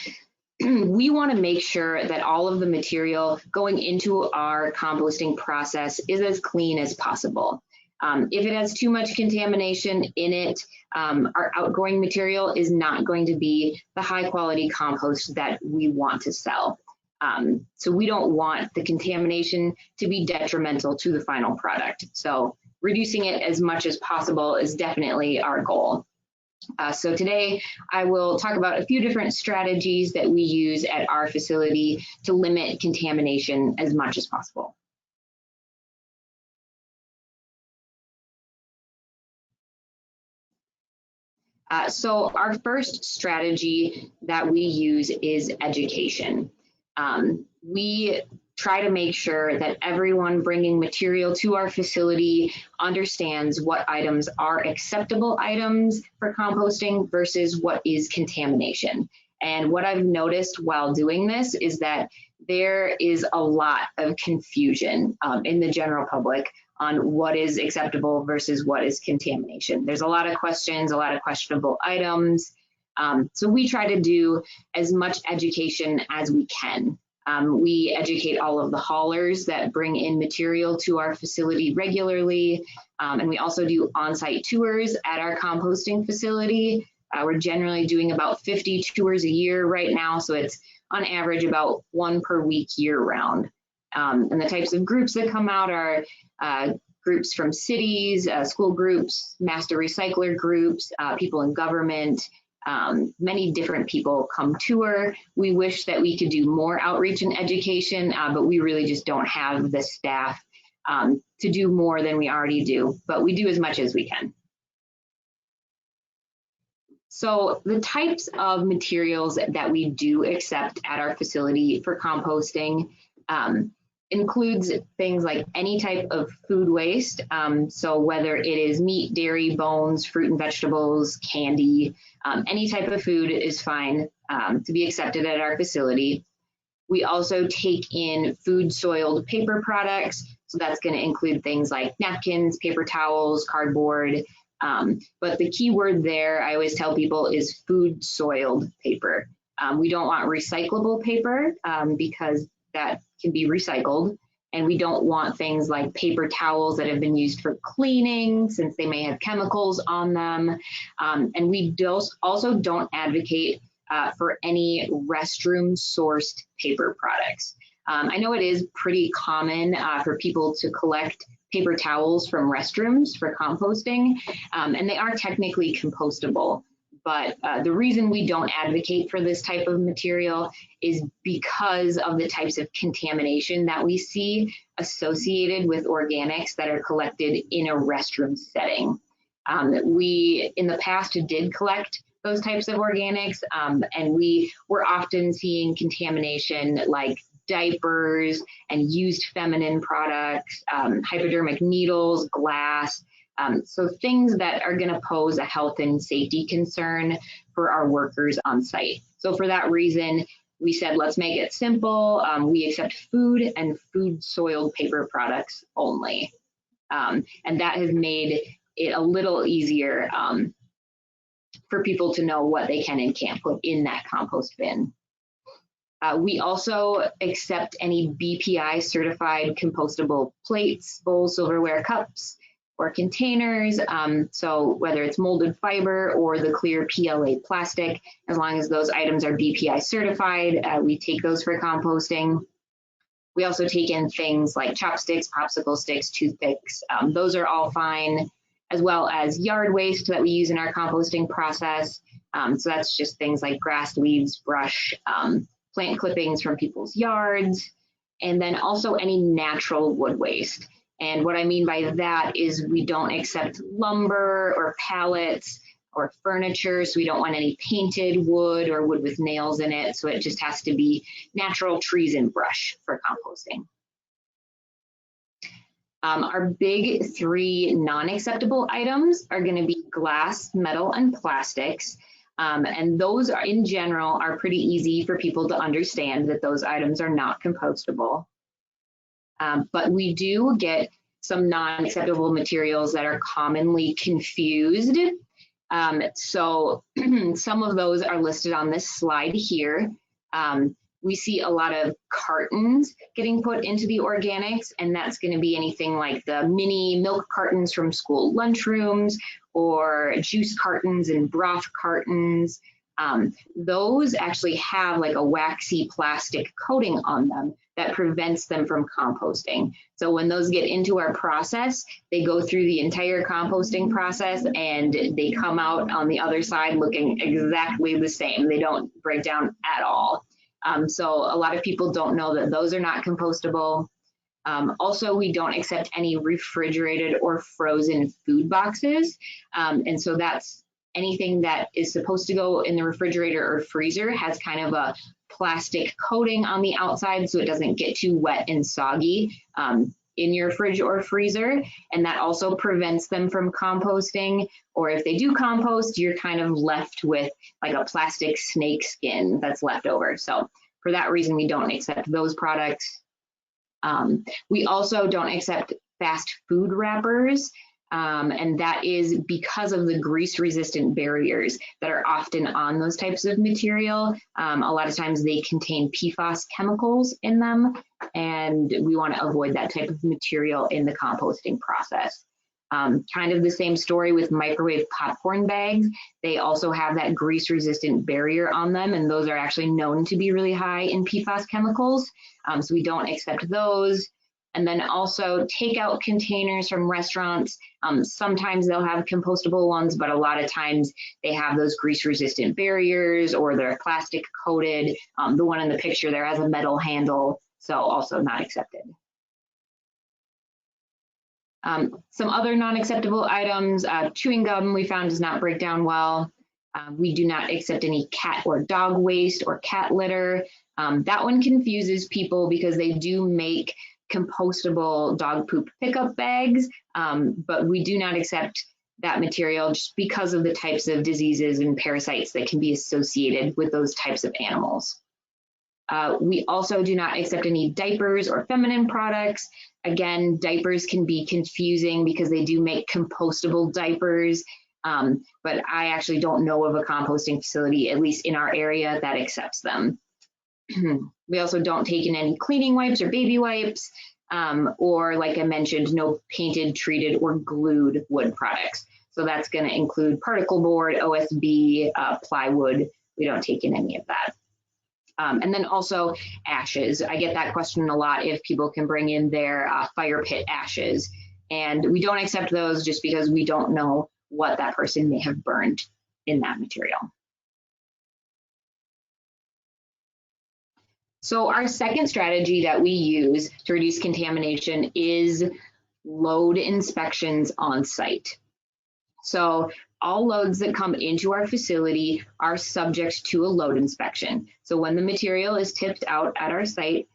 we want to make sure that all of the material going into our composting process is as clean as possible. If it has too much contamination in it, our outgoing material is not going to be the high quality compost that we want to sell. So we don't want the contamination to be detrimental to the final product. So reducing it as much as possible is definitely our goal. So today I will talk about a few different strategies that we use at our facility to limit contamination as much as possible. So our first strategy that we use is education. We try to make sure that everyone bringing material to our facility understands what items are acceptable items for composting versus what is contamination. And what I've noticed while doing this is that there is a lot of confusion in the general public on what is acceptable versus what is contamination. There's a lot of questions, a lot of questionable items. So we try to do as much education as we can. We educate all of the haulers that bring in material to our facility regularly. And we also do on-site tours at our composting facility. We're generally doing about 50 tours a year right now. So it's on average about 1 per week year round. And the types of groups that come out are groups from cities, school groups, master recycler groups, people in government. Many different people come tour. We wish that we could do more outreach and education, but we really just don't have the staff to do more than we already do, but we do as much as we can. So the types of materials that we do accept at our facility for composting includes things like any type of food waste. So whether it is meat, dairy, bones, fruit and vegetables, candy, any type of food is fine to be accepted at our facility. We also take in food soiled paper products. So that's going to include things like napkins, paper towels, cardboard. But the key word there, I always tell people, is food soiled paper. We don't want recyclable paper because that can be recycled. And we don't want things like paper towels that have been used for cleaning since they may have chemicals on them. And we also don't advocate for any restroom sourced paper products. I know it is pretty common for people to collect paper towels from restrooms for composting, and they are technically compostable. But the reason we don't advocate for this type of material is because of the types of contamination that we see associated with organics that are collected in a restroom setting. We, in the past, did collect those types of organics, and we were often seeing contamination like diapers and used feminine products, hypodermic needles, glass, so things that are going to pose a health and safety concern for our workers on site. So for that reason, we said, let's make it simple. We accept food and food soiled paper products only. And that has made it a little easier for people to know what they can and can't put in that compost bin. We also accept any BPI certified compostable plates, bowls, silverware, cups, or containers. So whether it's molded fiber or the clear PLA plastic, as long as those items are BPI certified, we take those for composting. We also take in things like chopsticks, popsicle sticks, toothpicks. Those are all fine, as well as yard waste that we use in our composting process. So that's just things like grass, leaves, brush, plant clippings from people's yards, and then also any natural wood waste. And what I mean by that is we don't accept lumber or pallets or furniture, so we don't want any painted wood or wood with nails in it, so it just has to be natural trees and brush for composting. Our big three non-acceptable items are going to be glass, metal, and plastics. And those are, in general, are pretty easy for people to understand that those items are not compostable. But we do get some non-acceptable materials that are commonly confused. So some of those are listed on this slide here. We see a lot of cartons getting put into the organics, and that's going to be anything like the mini milk cartons from school lunchrooms or juice cartons and broth cartons. Those actually have like a waxy plastic coating on them that prevents them from composting. So when those get into our process, they go through the entire composting process and they come out on the other side looking exactly the same. They don't break down at all. So a lot of people don't know that those are not compostable. Also, we don't accept any refrigerated or frozen food boxes. And so that's anything that is supposed to go in the refrigerator or freezer has kind of a plastic coating on the outside so it doesn't get too wet and soggy in your fridge or freezer. And that also prevents them from composting. Or if they do compost, you're kind of left with like a plastic snake skin that's left over. So for that reason, we don't accept those products. We also don't accept fast food wrappers. And that is because of the grease-resistant barriers that are often on those types of material. A lot of times they contain PFAS chemicals in them, and we want to avoid that type of material in the composting process. Kind of the same story with microwave popcorn bags. They also have that grease-resistant barrier on them, and those are actually known to be really high in PFAS chemicals, so we don't accept those. And then also takeout containers from restaurants. Sometimes they'll have compostable ones, but a lot of times they have those grease-resistant barriers or they're plastic coated. The one in the picture there has a metal handle, so also not accepted. Some other non-acceptable items, chewing gum we found does not break down well. We do not accept any cat or dog waste or cat litter. That one confuses people because they do make compostable dog poop pickup bags, but we do not accept that material just because of the types of diseases and parasites that can be associated with those types of animals. We also do not accept any diapers or feminine products. Again, diapers can be confusing because they do make compostable diapers, but I actually don't know of a composting facility, at least in our area, that accepts them. We also don't take in any cleaning wipes or baby wipes, or like I mentioned, no painted, treated, or glued wood products. So that's going to include particle board, OSB, plywood. We don't take in any of that. And then also ashes. I get that question a lot if people can bring in their fire pit ashes. And we don't accept those just because we don't know what that person may have burned in that material. So our second strategy that we use to reduce contamination is load inspections on site. So all loads that come into our facility are subject to a load inspection. So when the material is tipped out at our site,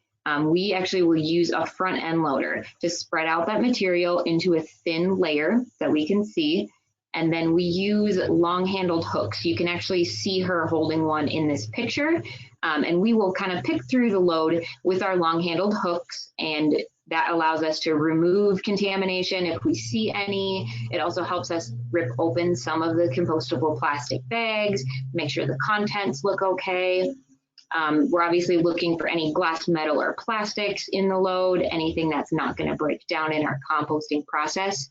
we actually will use a front end loader to spread out that material into a thin layer that we can see. And then we use long handled hooks. You can actually see her holding one in this picture. And we will kind of pick through the load with our long handled hooks, and that allows us to remove contamination if we see any. It also helps us rip open some of the compostable plastic bags, make sure the contents look okay. We're obviously looking for any glass, metal, or plastics in the load, anything that's not going to break down in our composting process.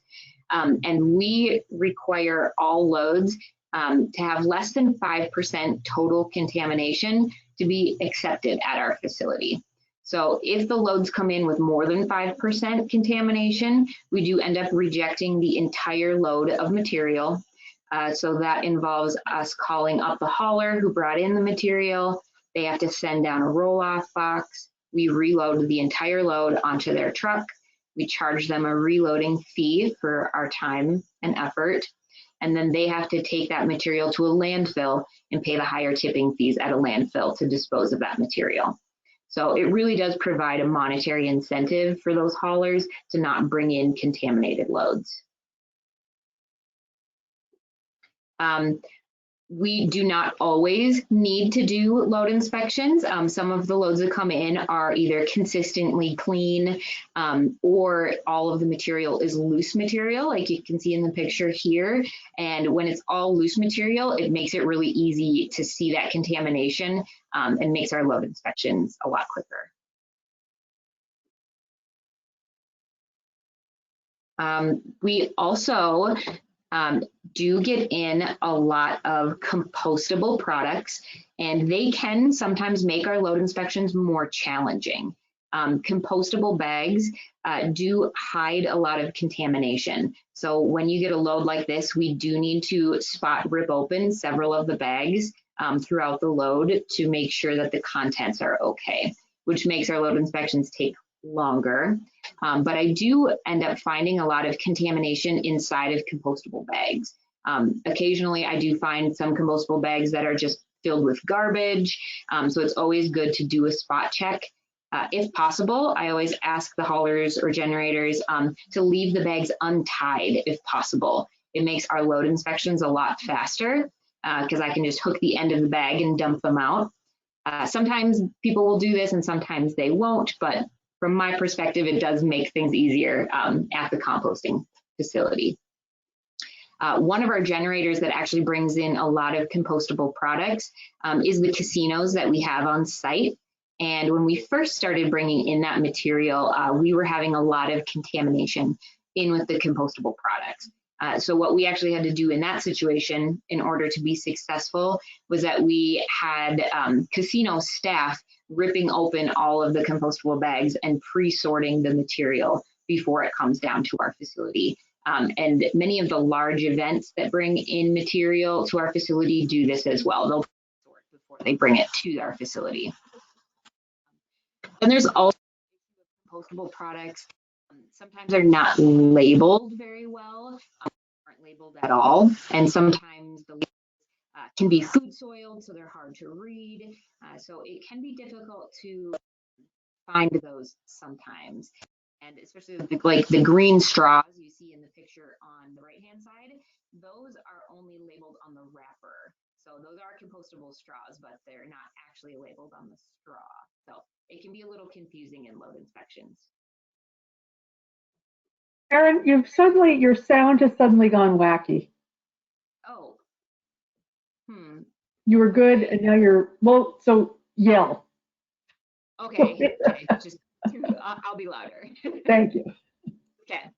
And we require all loads to have less than 5% total contamination to be accepted at our facility. So if the loads come in with more than 5% contamination, we do end up rejecting the entire load of material. So that involves us calling up the hauler who brought in the material. They have to send down a roll-off box. We reload the entire load onto their truck. We charge them a reloading fee for our time and effort. And then they have to take that material to a landfill and pay the higher tipping fees at a landfill to dispose of that material. So it really does provide a monetary incentive for those haulers to not bring in contaminated loads. We do not always need to do load inspections. Some of the loads that come in are either consistently clean or all of the material is loose material, like you can see in the picture here. And when it's all loose material, it makes it really easy to see that contamination and makes our load inspections a lot quicker. We also do get in a lot of compostable products, and they can sometimes make our load inspections more challenging. Compostable bags do hide a lot of contamination. So when you get a load like this, we do need to spot rip open several of the bags throughout the load to make sure that the contents are okay, which makes our load inspections take longer. But I do end up finding a lot of contamination inside of compostable bags. Occasionally I do find some compostable bags that are just filled with garbage. So it's always good to do a spot check. If possible, I always ask the haulers or generators to leave the bags untied if possible. It makes our load inspections a lot faster because I can just hook the end of the bag and dump them out. Sometimes people will do this and sometimes they won't, but from my perspective, it does make things easier at the composting facility. One of our generators that actually brings in a lot of compostable products is the casinos that we have on site. And when we first started bringing in that material, we were having a lot of contamination in with the compostable products. So what we actually had to do in that situation in order to be successful was that we had casino staff ripping open all of the compostable bags and pre-sorting the material before it comes down to our facility. And many of the large events that bring in material to our facility do this as well. They'll sort before they bring it to our facility. And there's also compostable products. Sometimes they're not labeled very well, aren't labeled at all. And sometimes the labels can be food soiled, so they're hard to read. So it can be difficult to find those sometimes. And especially like the green straws you see in the picture on the right-hand side, those are only labeled on the wrapper. So those are compostable straws, but they're not actually labeled on the straw. So it can be a little confusing in load inspections.
Erin, your sound has suddenly gone wacky.
Oh.
You were good, and now you're, well, so yell.
Okay, just I'll be louder.
Thank you.
Okay.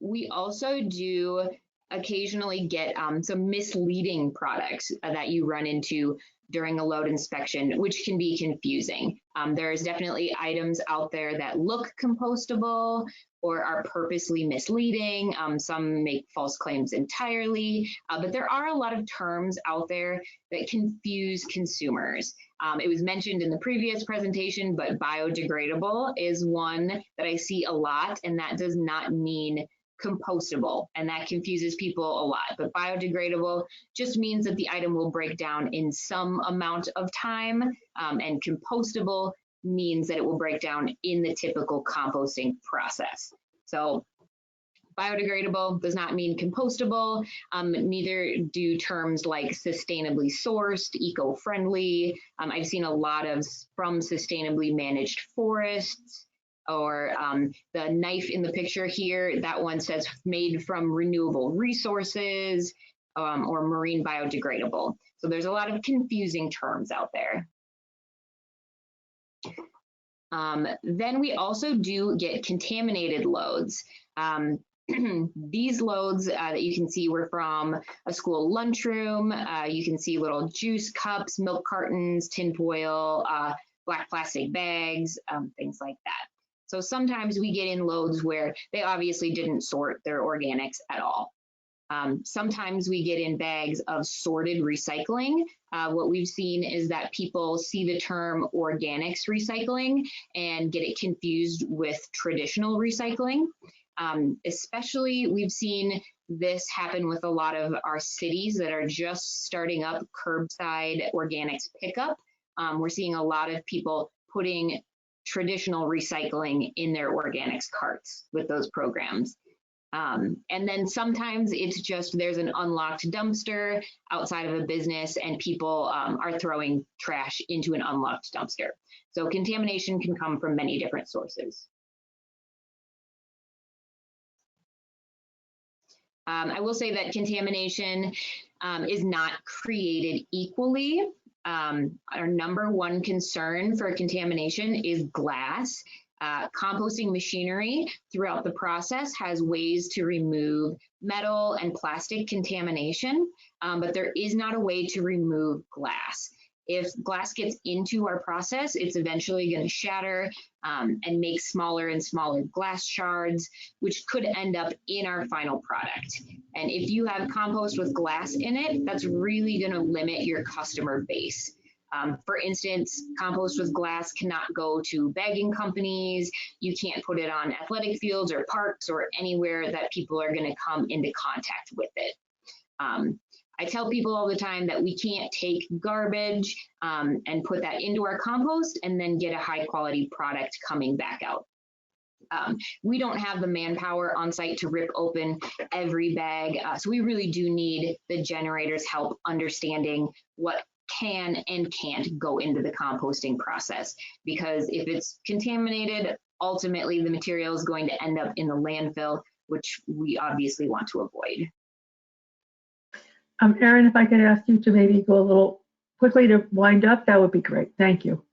We also do occasionally get some misleading products that you run into during a load inspection, which can be confusing. There's definitely items out there that look compostable or are purposely misleading. Some make false claims entirely, but there are a lot of terms out there that confuse consumers. It was mentioned in the previous presentation, but biodegradable is one that I see a lot, and that does not mean compostable, and that confuses people a lot. But biodegradable just means that the item will break down in some amount of time, and compostable means that it will break down in the typical composting process. So biodegradable does not mean compostable. Neither do terms like sustainably sourced, eco-friendly. I've seen a lot of from sustainably managed forests, or the knife in the picture here, that one says made from renewable resources, or marine biodegradable. So there's a lot of confusing terms out there. Then we also do get contaminated loads. These loads that you can see were from a school lunchroom. You can see little juice cups, milk cartons, tinfoil, black plastic bags, things like that. So sometimes we get in loads where they obviously didn't sort their organics at all. Sometimes we get in bags of sorted recycling. What we've seen is that people see the term organics recycling and get it confused with traditional recycling. Especially we've seen this happen with a lot of our cities that are just starting up curbside organics pickup. We're seeing a lot of people putting traditional recycling in their organics carts with those programs. And then sometimes it's just there's an unlocked dumpster outside of a business and people are throwing trash into an unlocked dumpster. So contamination can come from many different sources. I will say that contamination is not created equally. Our number one concern for contamination is glass. Composting machinery throughout the process has ways to remove metal and plastic contamination, but there is not a way to remove glass. If glass gets into our process, it's eventually going to shatter and make smaller and smaller glass shards, which could end up in our final product. And if you have compost with glass in it, that's really going to limit your customer base. For instance, compost with glass cannot go to bagging companies. You can't put it on athletic fields or parks or anywhere that people are going to come into contact with it. I tell people all the time that we can't take garbage and put that into our compost and then get a high quality product coming back out. We don't have the manpower on site to rip open every bag. So we really do need the generator's help understanding what can and can't go into the composting process, because if it's contaminated, ultimately the material is going to end up in the landfill, which we obviously want to avoid.
Erin, if I could ask you to maybe go a little quickly to wind up, that would be great. Thank you.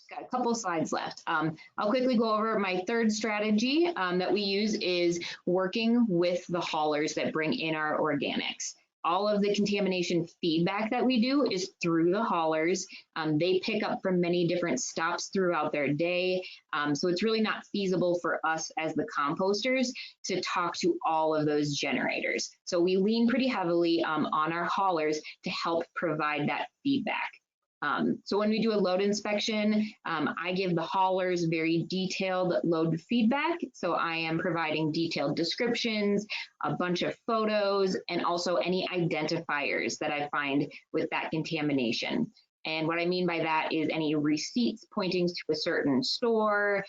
Got a couple slides left. I'll quickly go over my third strategy that we use is working with the haulers that bring in our organics. All of the contamination feedback that we do is through the haulers. They pick up from many different stops throughout their day. So it's really not feasible for us as the composters to talk to all of those generators. So we lean pretty heavily on our haulers to help provide that feedback. So when we do a load inspection, I give the haulers very detailed load feedback. So I am providing detailed descriptions, a bunch of photos, and also any identifiers that I find with that contamination. And what I mean by that is any receipts pointing to a certain store,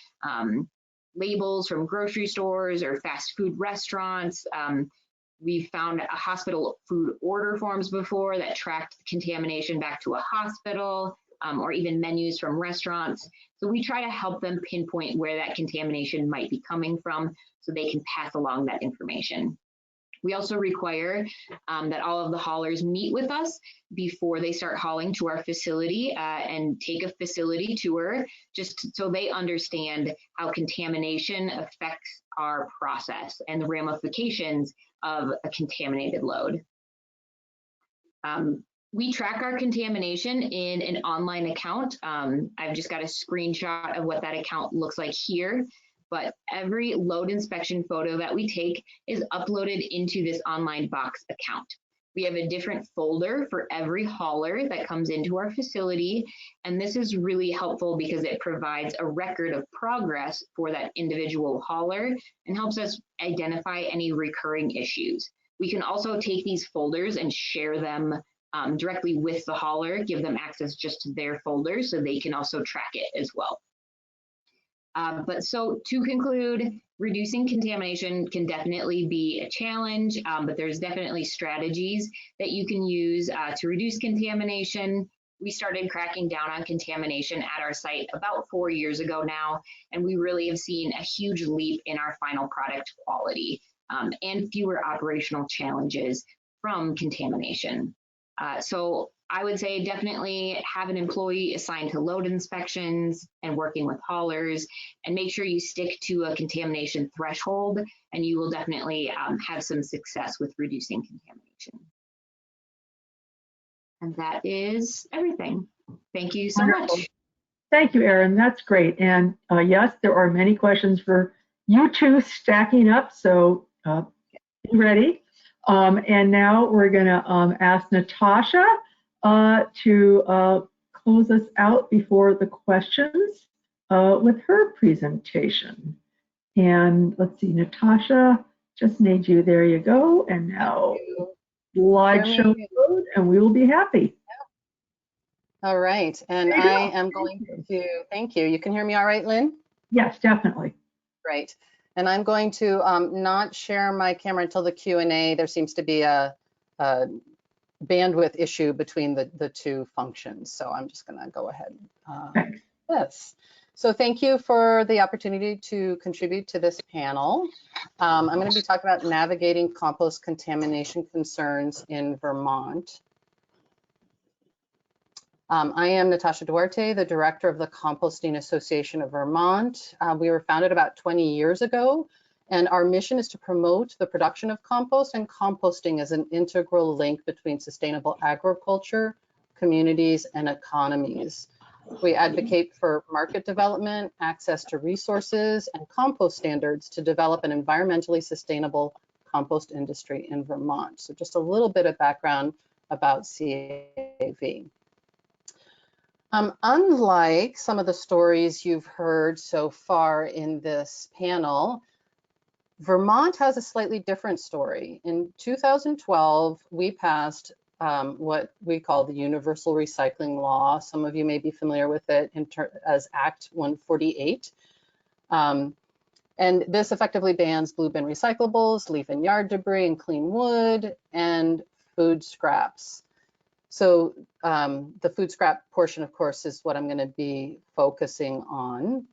labels from grocery stores or fast food restaurants. We've found hospital food order forms before that tracked contamination back to a hospital, or even menus from restaurants. So we try to help them pinpoint where that contamination might be coming from so they can pass along that information. We also require that all of the haulers meet with us before they start hauling to our facility and take a facility tour, just so they understand how contamination affects our process and the ramifications of a contaminated load. We track our contamination in an online account. I've just got a screenshot of what that account looks like here, but every load inspection photo that we take is uploaded into this online box account. We have a different folder for every hauler that comes into our facility, and this is really helpful because it provides a record of progress for that individual hauler and helps us identify any recurring issues. We can also take these folders and share them directly with the hauler, give them access just to their folder so they can also track it as well. But so to conclude, reducing contamination can definitely be a challenge, but there's definitely strategies that you can use to reduce contamination. We started cracking down on contamination at our site about 4 years ago now, and we really have seen a huge leap in our final product quality and fewer operational challenges from contamination. So I would say definitely have an employee assigned to load inspections and working with haulers, and make sure you stick to a contamination threshold, and you will definitely have some success with reducing contamination. And that is everything. Thank you so
Wonderful.
much.
Thank you, Erin. That's great. And yes, there are many questions for you two stacking up, so be ready. And now we're going to ask Natasha to close us out before the questions with her presentation. And let's see, Natasha, just need you. There you go. And now slideshow mode, and we will be happy.
All right. And I am going to, thank you. You can hear me all right, Lynn?
Yes, definitely.
Great. And I'm going to not share my camera until the Q&A. There seems to be a bandwidth issue between the two functions. So I'm just going to go ahead. Yes. So thank you for the opportunity to contribute to this panel. I'm going to be talking about navigating compost contamination concerns in Vermont. I am Natasha Duarte, the director of the Composting Association of Vermont. We were founded about 20 years ago, and our mission is to promote the production of compost and composting as an integral link between sustainable agriculture, communities, and economies. We advocate for market development, access to resources, and compost standards to develop an environmentally sustainable compost industry in Vermont. So just a little bit of background about CAV. Unlike some of the stories you've heard so far in this panel, Vermont has a slightly different story. In 2012, we passed what we call the Universal Recycling Law. Some of you may be familiar with it as Act 148. And this effectively bans blue bin recyclables, leaf and yard debris, and clean wood, and food scraps. So the food scrap portion, of course, is what I'm going to be focusing on.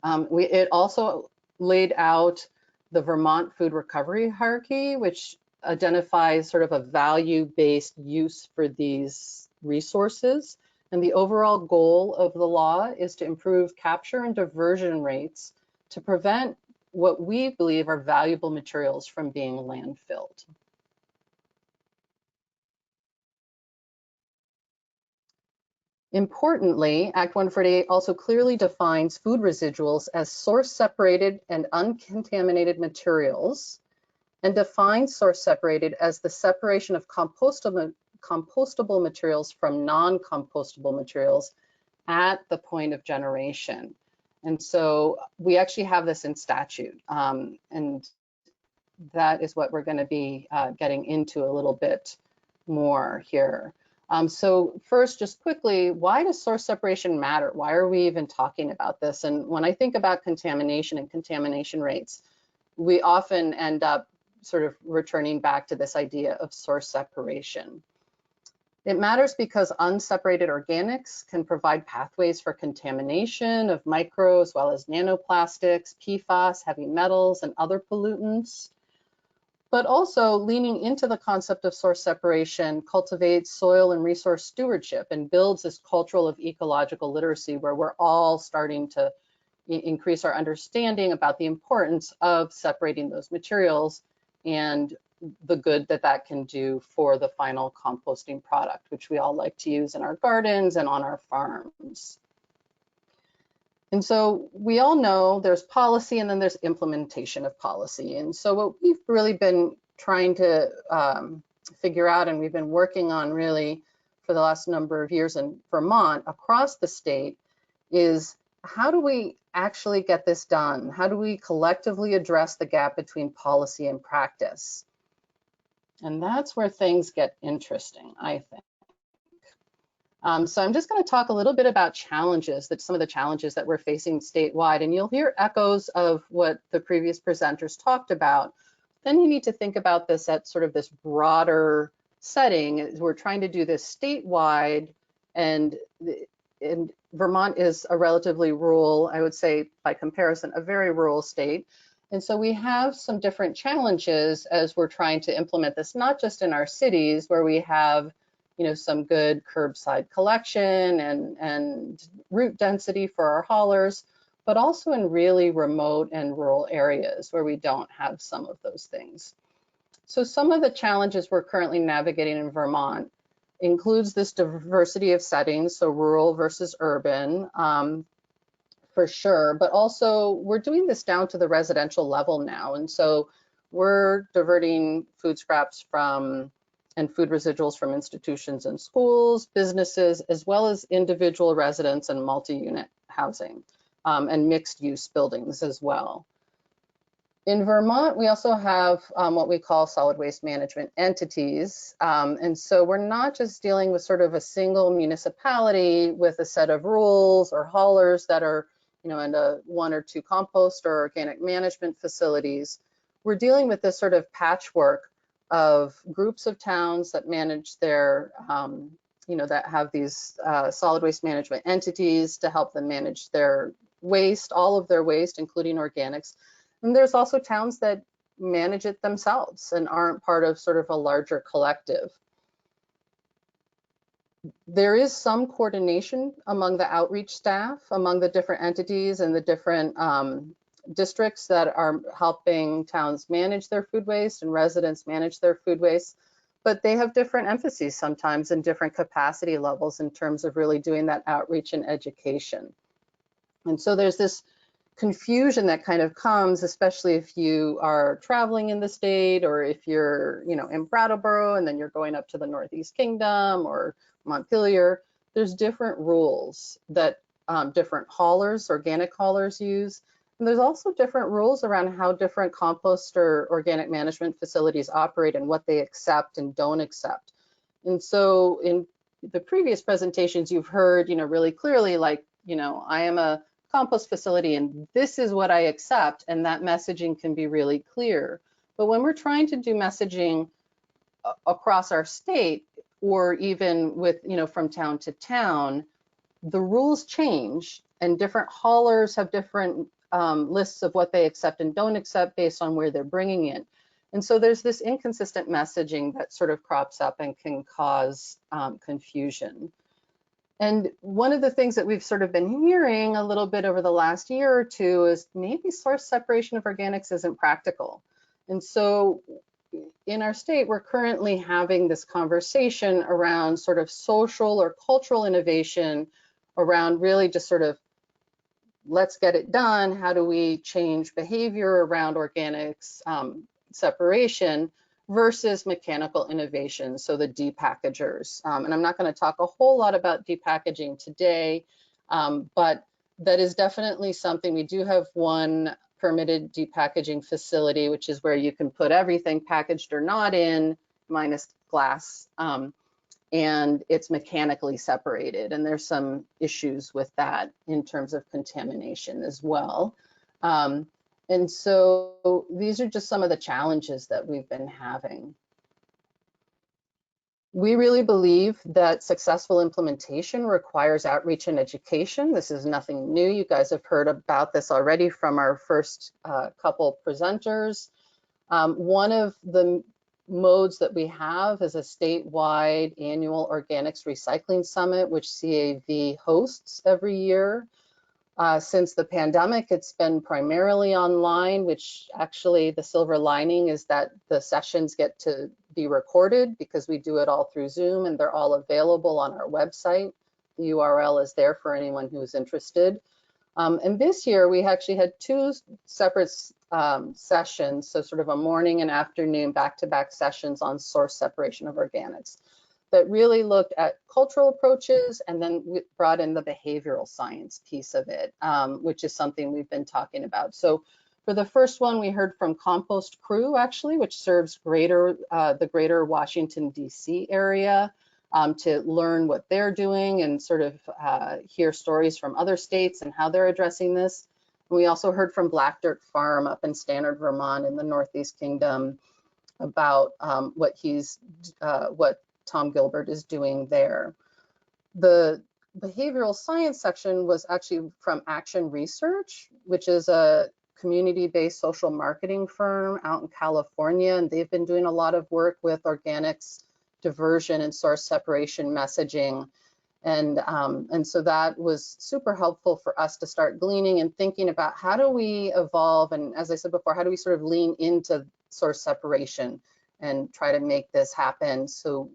It also laid out the Vermont food recovery hierarchy, which identifies sort of a value-based use for these resources. And the overall goal of the law is to improve capture and diversion rates to prevent what we believe are valuable materials from being landfilled. Importantly, Act 148 also clearly defines food residuals as source-separated and uncontaminated materials, and defines source-separated as the separation of compostable materials from non-compostable materials at the point of generation. And so we actually have this in statute, and that is what we're going to be getting into a little bit more here. So first, just quickly, why does source separation matter? Why are we even talking about this? And when I think about contamination and contamination rates, we often end up sort of returning back to this idea of source separation. It matters because unseparated organics can provide pathways for contamination of micro as well as nanoplastics, PFAS, heavy metals, and other pollutants. But also leaning into the concept of source separation cultivates soil and resource stewardship and builds this cultural of ecological literacy where we're all starting to increase our understanding about the importance of separating those materials and the good that that can do for the final composting product, which we all like to use in our gardens and on our farms. And so we all know there's policy and then there's implementation of policy. And so what we've really been trying to figure out, and we've been working on really for the last number of years in Vermont across the state, is how do we actually get this done? How do we collectively address the gap between policy and practice? And that's where things get interesting, I think. So I'm just going to talk a little bit about challenges, some of the challenges that we're facing statewide, and you'll hear echoes of what the previous presenters talked about. Then you need to think about this at sort of this broader setting. We're trying to do this statewide, and Vermont is a relatively rural, I would say by comparison, a very rural state. And so we have some different challenges as we're trying to implement this, not just in our cities where we have some good curbside collection and route density for our haulers, but also in really remote and rural areas where we don't have some of those things. So some of the challenges we're currently navigating in Vermont includes this diversity of settings, so rural versus urban, for sure, but also we're doing this down to the residential level now. And so we're diverting food scraps and food residuals from institutions and schools, businesses, as well as individual residents and multi-unit housing and mixed use buildings as well. In Vermont, we also have what we call solid waste management entities. And so we're not just dealing with sort of a single municipality with a set of rules or haulers that are in a 1 or 2 compost or organic management facilities. We're dealing with this sort of patchwork of groups of towns that manage their, that have these solid waste management entities to help them manage their waste, all of their waste, including organics. And there's also towns that manage it themselves and aren't part of sort of a larger collective. There is some coordination among the outreach staff, among the different entities and the different districts that are helping towns manage their food waste and residents manage their food waste, but they have different emphases sometimes and different capacity levels in terms of really doing that outreach and education. And so there's this confusion that kind of comes, especially if you are traveling in the state or if you're, in Brattleboro and then you're going up to the Northeast Kingdom or Montpelier. There's different rules that different haulers, organic haulers use. And there's also different rules around how different compost or organic management facilities operate and what they accept and don't accept. And so in the previous presentations, you've heard, really clearly, like, I am a compost facility and this is what I accept, and that messaging can be really clear. But when we're trying to do messaging across our state or even with, from town to town, the rules change and different haulers have different lists of what they accept and don't accept based on where they're bringing it. And so there's this inconsistent messaging that sort of crops up and can cause confusion. And one of the things that we've sort of been hearing a little bit over the last year or two is maybe source separation of organics isn't practical. And so in our state, we're currently having this conversation around sort of social or cultural innovation around really just sort of, let's get it done. How do we change behavior around organics separation versus mechanical innovation, so the depackagers. And I'm not going to talk a whole lot about depackaging today, but that is definitely something. We do have one permitted depackaging facility, which is where you can put everything packaged or not in, minus glass, and it's mechanically separated. And there's some issues with that in terms of contamination as well. And so these are just some of the challenges that we've been having. We really believe that successful implementation requires outreach and education. This is nothing new. You guys have heard about this already from our first couple presenters. One of the modes that we have is a statewide annual organics recycling summit, which CAV hosts every year. Since the pandemic, it's been primarily online, which actually the silver lining is that the sessions get to be recorded because we do it all through Zoom and they're all available on our website. The URL is there for anyone who is interested. And this year we actually had two separate sessions, so sort of a morning and afternoon back-to-back sessions on source separation of organics that really looked at cultural approaches, and then we brought in the behavioral science piece of it, which is something we've been talking about. So for the first one, we heard from Compost Crew, actually, which serves the greater Washington, D.C. area, to learn what they're doing and sort of hear stories from other states and how they're addressing this. We also heard from Black Dirt Farm up in Stannard, Vermont in the Northeast Kingdom about what Tom Gilbert is doing there. The behavioral science section was actually from Action Research, which is a community-based social marketing firm out in California, and they've been doing a lot of work with organics diversion and source separation messaging. And so that was super helpful for us to start gleaning and thinking about how do we evolve, and as I said before, how do we sort of lean into source separation and try to make this happen so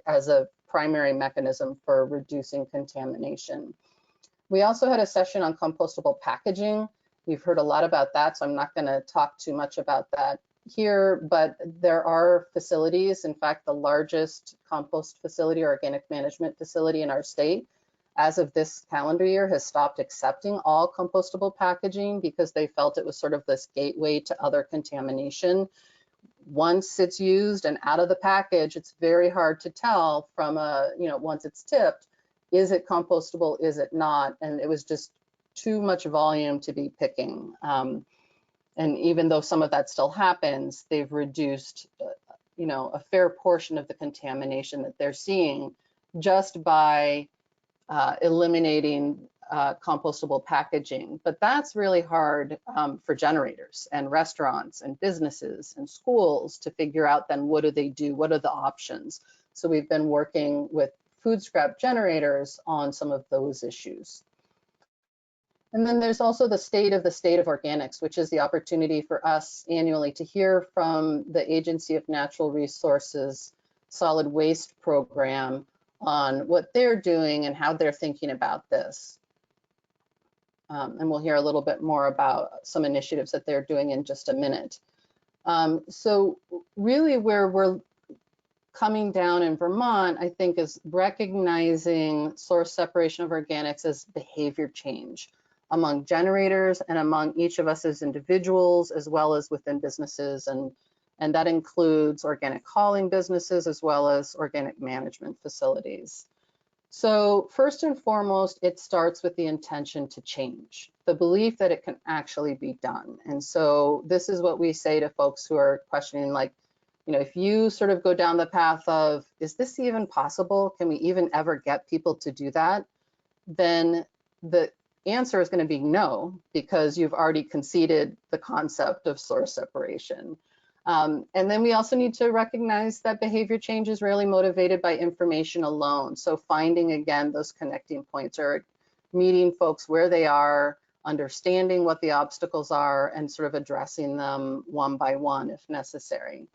as a primary mechanism for reducing contamination. We also had a session on compostable packaging. We've heard a lot about that, so I'm not going to talk too much about that here, but there are facilities, in fact, the largest compost facility or organic management facility in our state, as of this calendar year, has stopped accepting all compostable packaging because they felt it was sort of this gateway to other contamination. Once it's used and out of the package, it's very hard to tell from once it's tipped, is it compostable, is it not? And it was just too much volume to be picking. And even though some of that still happens, they've reduced, a fair portion of the contamination that they're seeing just by eliminating compostable packaging. But that's really hard for generators and restaurants and businesses and schools to figure out then what do they do, what are the options. So we've been working with food scrap generators on some of those issues. And then there's also the state of organics, which is the opportunity for us annually to hear from the Agency of Natural Resources Solid Waste Program on what they're doing and how they're thinking about this. And we'll hear a little bit more about some initiatives that they're doing in just a minute. So really where we're coming down in Vermont, I think, is recognizing source separation of organics as behavior change among generators and among each of us as individuals, as well as within businesses. And that includes organic hauling businesses as well as organic management facilities. So first and foremost, it starts with the intention to change, the belief that it can actually be done. And so this is what we say to folks who are questioning, like, if you sort of go down the path of, is this even possible? Can we even ever get people to do that? Then the answer is going to be no, because you've already conceded the concept of source separation. And then we also need to recognize that behavior change is rarely motivated by information alone. So finding, again, those connecting points, or meeting folks where they are, understanding what the obstacles are, and sort of addressing them one by one if necessary.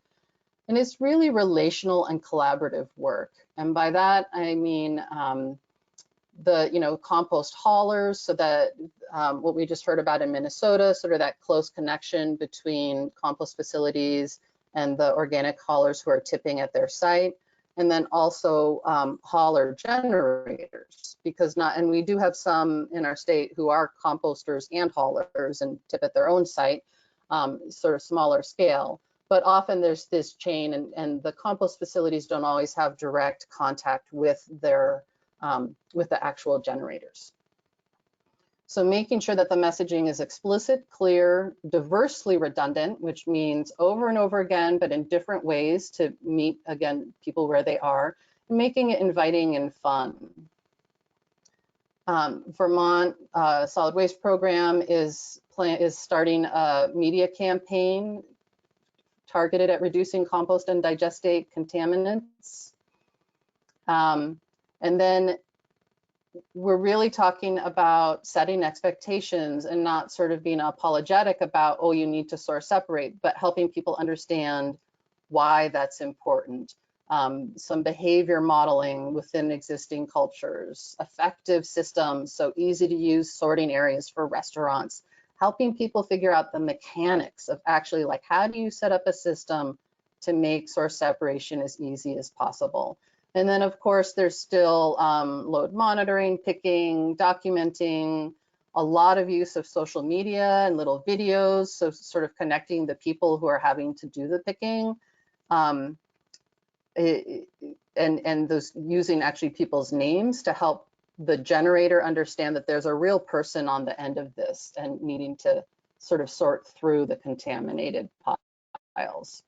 And it's really relational and collaborative work. And by that, I mean the compost haulers, so that what we just heard about in Minnesota, sort of that close connection between compost facilities and the organic haulers who are tipping at their site, and then also hauler generators, and we do have some in our state who are composters and haulers and tip at their own site, sort of smaller scale. But often there's this chain, and the compost facilities don't always have direct contact with the actual generators. So making sure that the messaging is explicit, clear, diversely redundant, which means over and over again, but in different ways to meet, again, people where they are, and making it inviting and fun. Vermont Solid Waste Program is starting a media campaign targeted at reducing compost and digestate contaminants. And then we're really talking about setting expectations and not sort of being apologetic about, oh, you need to source separate, but helping people understand why that's important. Some behavior modeling within existing cultures, effective systems, so easy to use sorting areas for restaurants, helping people figure out the mechanics of actually, like, how do you set up a system to make source separation as easy as possible. And then, of course, there's still load monitoring, picking, documenting, a lot of use of social media and little videos, so sort of connecting the people who are having to do the picking, and those using actually people's names to help the generator understand that there's a real person on the end of this and needing to sort of sort through the contaminated piles.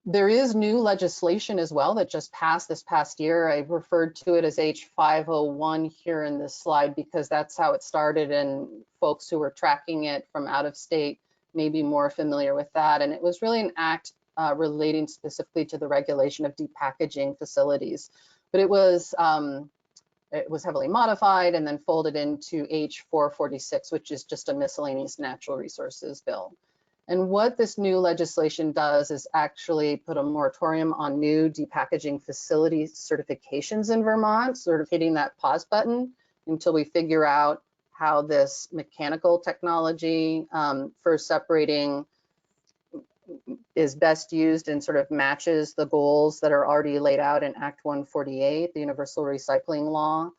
There is new legislation as well that just passed this past year. I referred to it as H501 here in this slide because that's how it started, and folks who were tracking it from out of state may be more familiar with that. And it was really an act relating specifically to the regulation of depackaging facilities. But it was heavily modified and then folded into H446, which is just a miscellaneous natural resources bill. And what this new legislation does is actually put a moratorium on new depackaging facility certifications in Vermont, sort of hitting that pause button until we figure out how this mechanical technology for separating is best used and sort of matches the goals that are already laid out in Act 148, the Universal Recycling Law.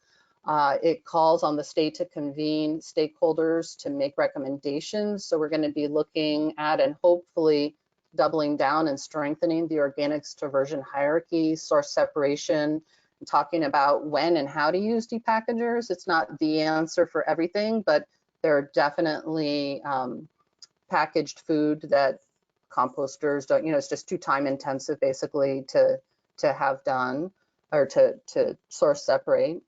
It calls on the state to convene stakeholders to make recommendations. So we're going to be looking at and hopefully doubling down and strengthening the organics to virgin hierarchy, source separation, and talking about when and how to use depackagers. It's not the answer for everything, but there are definitely packaged food that composters don't, it's just too time intensive basically to have done or to source separate.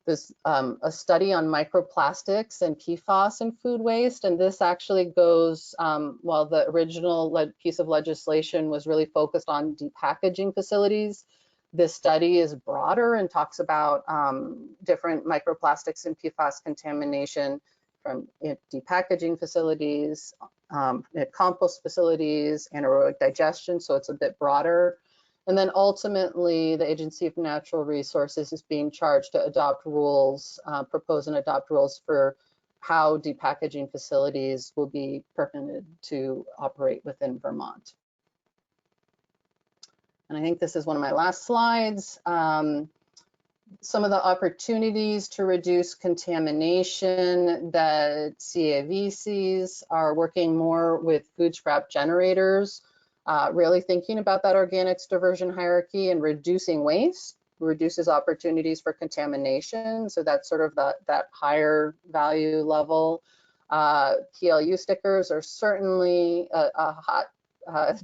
There's a study on microplastics and PFAS in food waste, and this actually goes, while the original piece of legislation was really focused on depackaging facilities, this study is broader and talks about different microplastics and PFAS contamination from depackaging facilities, compost facilities, anaerobic digestion, so it's a bit broader. And then ultimately, the Agency of Natural Resources is being charged to adopt rules, propose and adopt rules for how depackaging facilities will be permitted to operate within Vermont. And I think this is one of my last slides. Some of the opportunities to reduce contamination that CAV sees are working more with food scrap generators, really thinking about that organics diversion hierarchy and reducing waste, reduces opportunities for contamination. So that's sort of that higher value level. PLU stickers are certainly a hot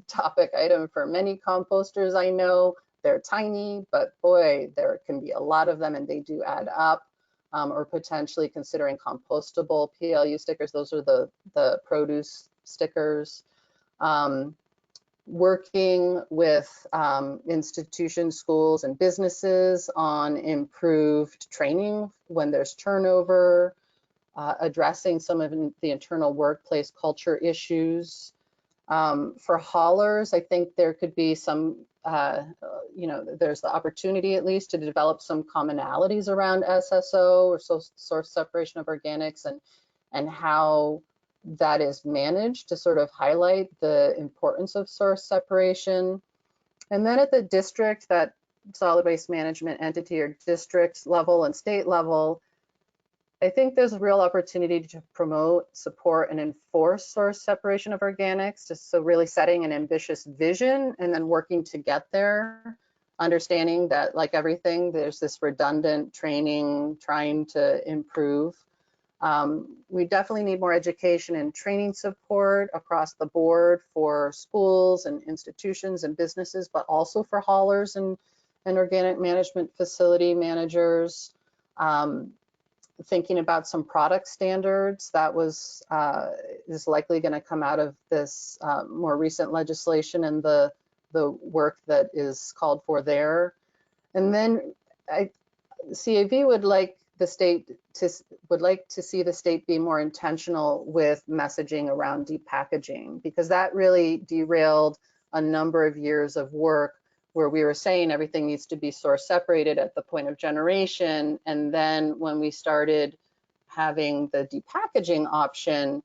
topic item for many composters I know. They're tiny, but boy, there can be a lot of them and they do add up. Or potentially considering compostable PLU stickers. Those are the produce stickers. Working with institutions, schools, and businesses on improved training when there's turnover, addressing some of the internal workplace culture issues. For haulers, I think there could be some, there's the opportunity at least to develop some commonalities around SSO or source separation of organics and how that is managed to sort of highlight the importance of source separation. And then at the district, that solid waste management entity or district level and state level, I think there's a real opportunity to promote, support, and enforce source separation of organics, just so really setting an ambitious vision and then working to get there, understanding that like everything, there's this redundant training, trying to improve. We definitely need more education and training support across the board for schools and institutions and businesses, but also for haulers and organic management facility managers. Thinking about some product standards that is likely going to come out of this more recent legislation and the work that is called for there. And then CAV would like the state to see the state be more intentional with messaging around depackaging, because that really derailed a number of years of work where we were saying everything needs to be source separated at the point of generation. And then when we started having the depackaging option,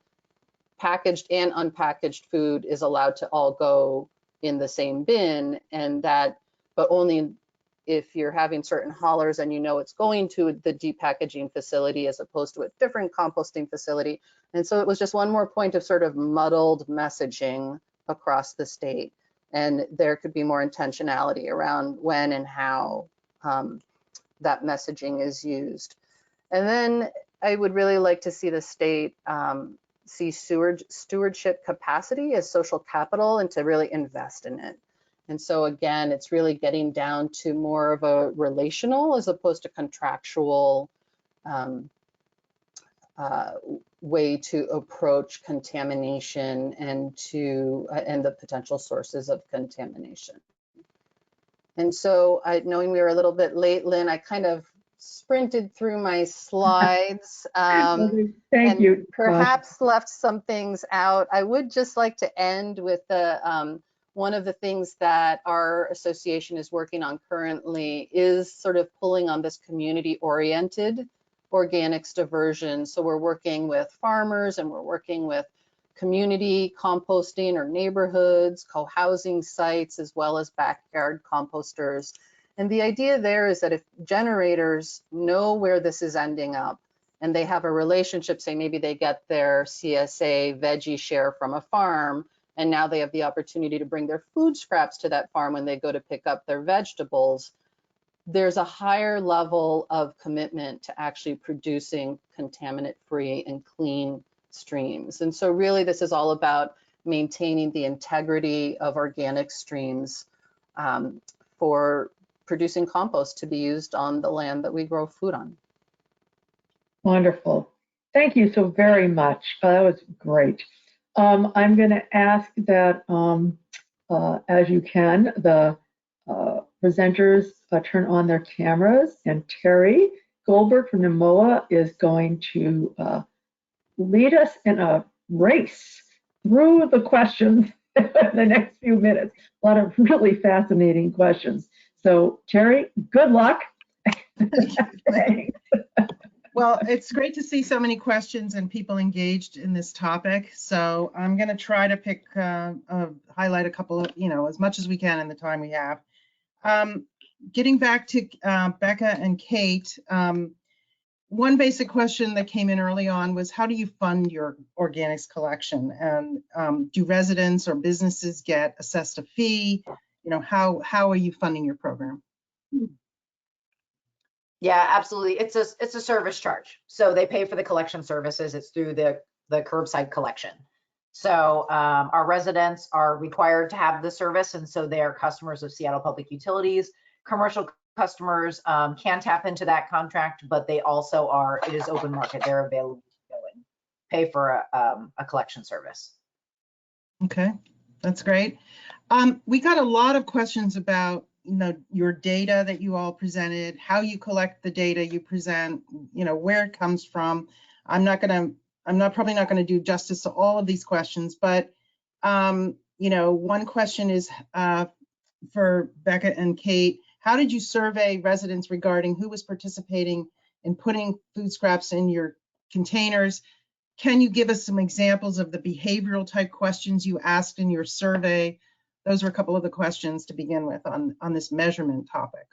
packaged and unpackaged food is allowed to all go in the same bin, and that, but only if you're having certain haulers and you know it's going to the depackaging facility as opposed to a different composting facility. And so it was just one more point of sort of muddled messaging across the state. And there could be more intentionality around when and how that messaging is used. And then I would really like to see the state see stewardship capacity as social capital and to really invest in it. And so again, it's really getting down to more of a relational as opposed to contractual way to approach contamination and the potential sources of contamination. And so knowing we were a little bit late, Lynn, I kind of sprinted through my slides
Thank you.
Perhaps left some things out. I would just like to end with the one of the things that our association is working on currently is sort of pulling on this community-oriented organics diversion. So we're working with farmers and we're working with community composting or neighborhoods, co-housing sites, as well as backyard composters. And the idea there is that if generators know where this is ending up and they have a relationship, say maybe they get their CSA veggie share from a farm, and now they have the opportunity to bring their food scraps to that farm when they go to pick up their vegetables, there's a higher level of commitment to actually producing contaminant-free and clean streams. And so really this is all about maintaining the integrity of organic streams for producing compost to be used on the land that we grow food on.
Wonderful. Thank you so very much. That was great. I'm going to ask that, as you can, the presenters turn on their cameras, and Terry Goldberg from NMOA is going to lead us in a race through the questions in the next few minutes. A lot of really fascinating questions. So Terry, good luck.
Well, it's great to see so many questions and people engaged in this topic. So I'm going to try to pick, highlight a couple of, as much as we can in the time we have. Getting back to Becca and Kate, one basic question that came in early on was, how do you fund your organics collection? And do residents or businesses get assessed a fee? How are you funding your program?
Yeah, absolutely. It's a service charge. So they pay for the collection services. It's through the curbside collection. So our residents are required to have the service, and so they are customers of Seattle Public Utilities. Commercial customers can tap into that contract, but they also are, it is open market. They're available to go and pay for a collection service.
Okay, that's great. We got a lot of questions about your data that you all presented, how you collect the data you present, where it comes from. I'm probably not going to do justice to all of these questions, but one question is for Becca and Kate. How did you survey residents regarding who was participating in putting food scraps in your containers? Can you give us some examples of the behavioral type questions you asked in your survey? Those are a couple of the questions to begin with on this measurement topic.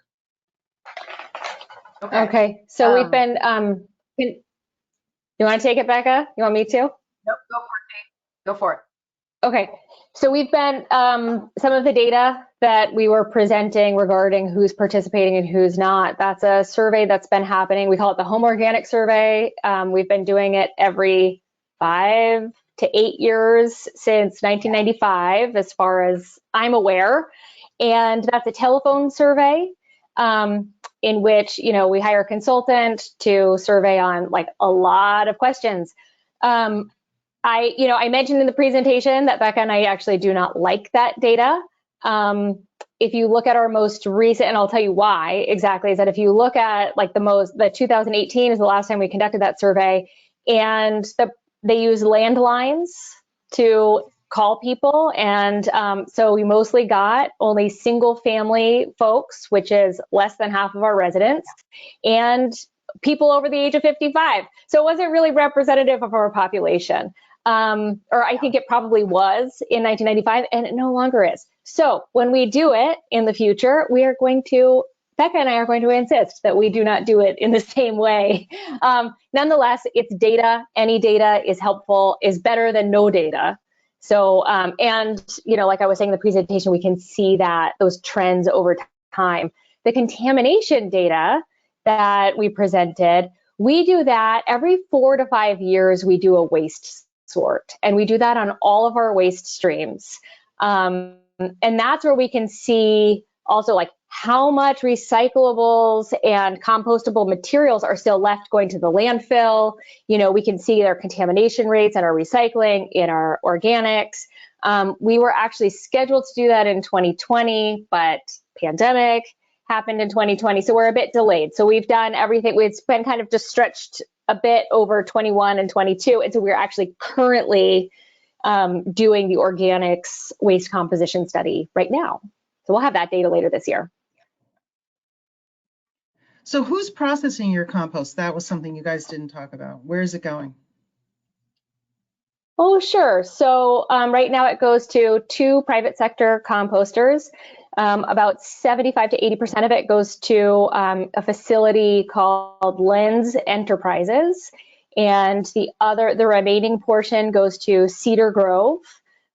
Okay. So we've been, you want to take it, Becca? You want me to?
Nope, go for it, Kate. Go for it.
Okay. So we've been, some of the data that we were presenting regarding who's participating and who's not, that's a survey that's been happening. We call it the Home Organic Survey. We've been doing it every 5 to 8 years since 1995, as far as I'm aware. And that's a telephone survey in which, we hire a consultant to survey on like a lot of questions. I mentioned in the presentation that Becca and I actually do not like that data. if you look at our most recent, and I'll tell you why exactly, is that if you look at like the 2018 is the last time we conducted that survey, and they use landlines to call people. And so we mostly got only single family folks, which is less than half of our residents, and people over the age of 55. So it wasn't really representative of our population. Or I think it probably was in 1995, and it no longer is. So when we do it in the future, Becca and I are going to insist that we do not do it in the same way. Nonetheless, it's data. Any data is helpful, is better than no data. So, and, you know, like I was saying in the presentation, we can see that those trends over time. The contamination data that we presented, we do that every 4 to 5 years, we do a waste sort, and we do that on all of our waste streams. And that's where we can see also like how much recyclables and compostable materials are still left going to the landfill. You know, we can see their contamination rates and our recycling in our organics. We were actually scheduled to do that in 2020, but pandemic happened in 2020, so we're a bit delayed. So we've done everything. It's been kind of just stretched a bit over 21 and 22, and so we're actually currently doing the organics waste composition study right now. So we'll have that data later this year.
So who's processing your compost? That was something you guys didn't talk about. Where is it going?
Oh, sure. So right now it goes to 2 private sector composters. About 75 to 80% of it goes to a facility called Lens Enterprises, and the remaining portion goes to Cedar Grove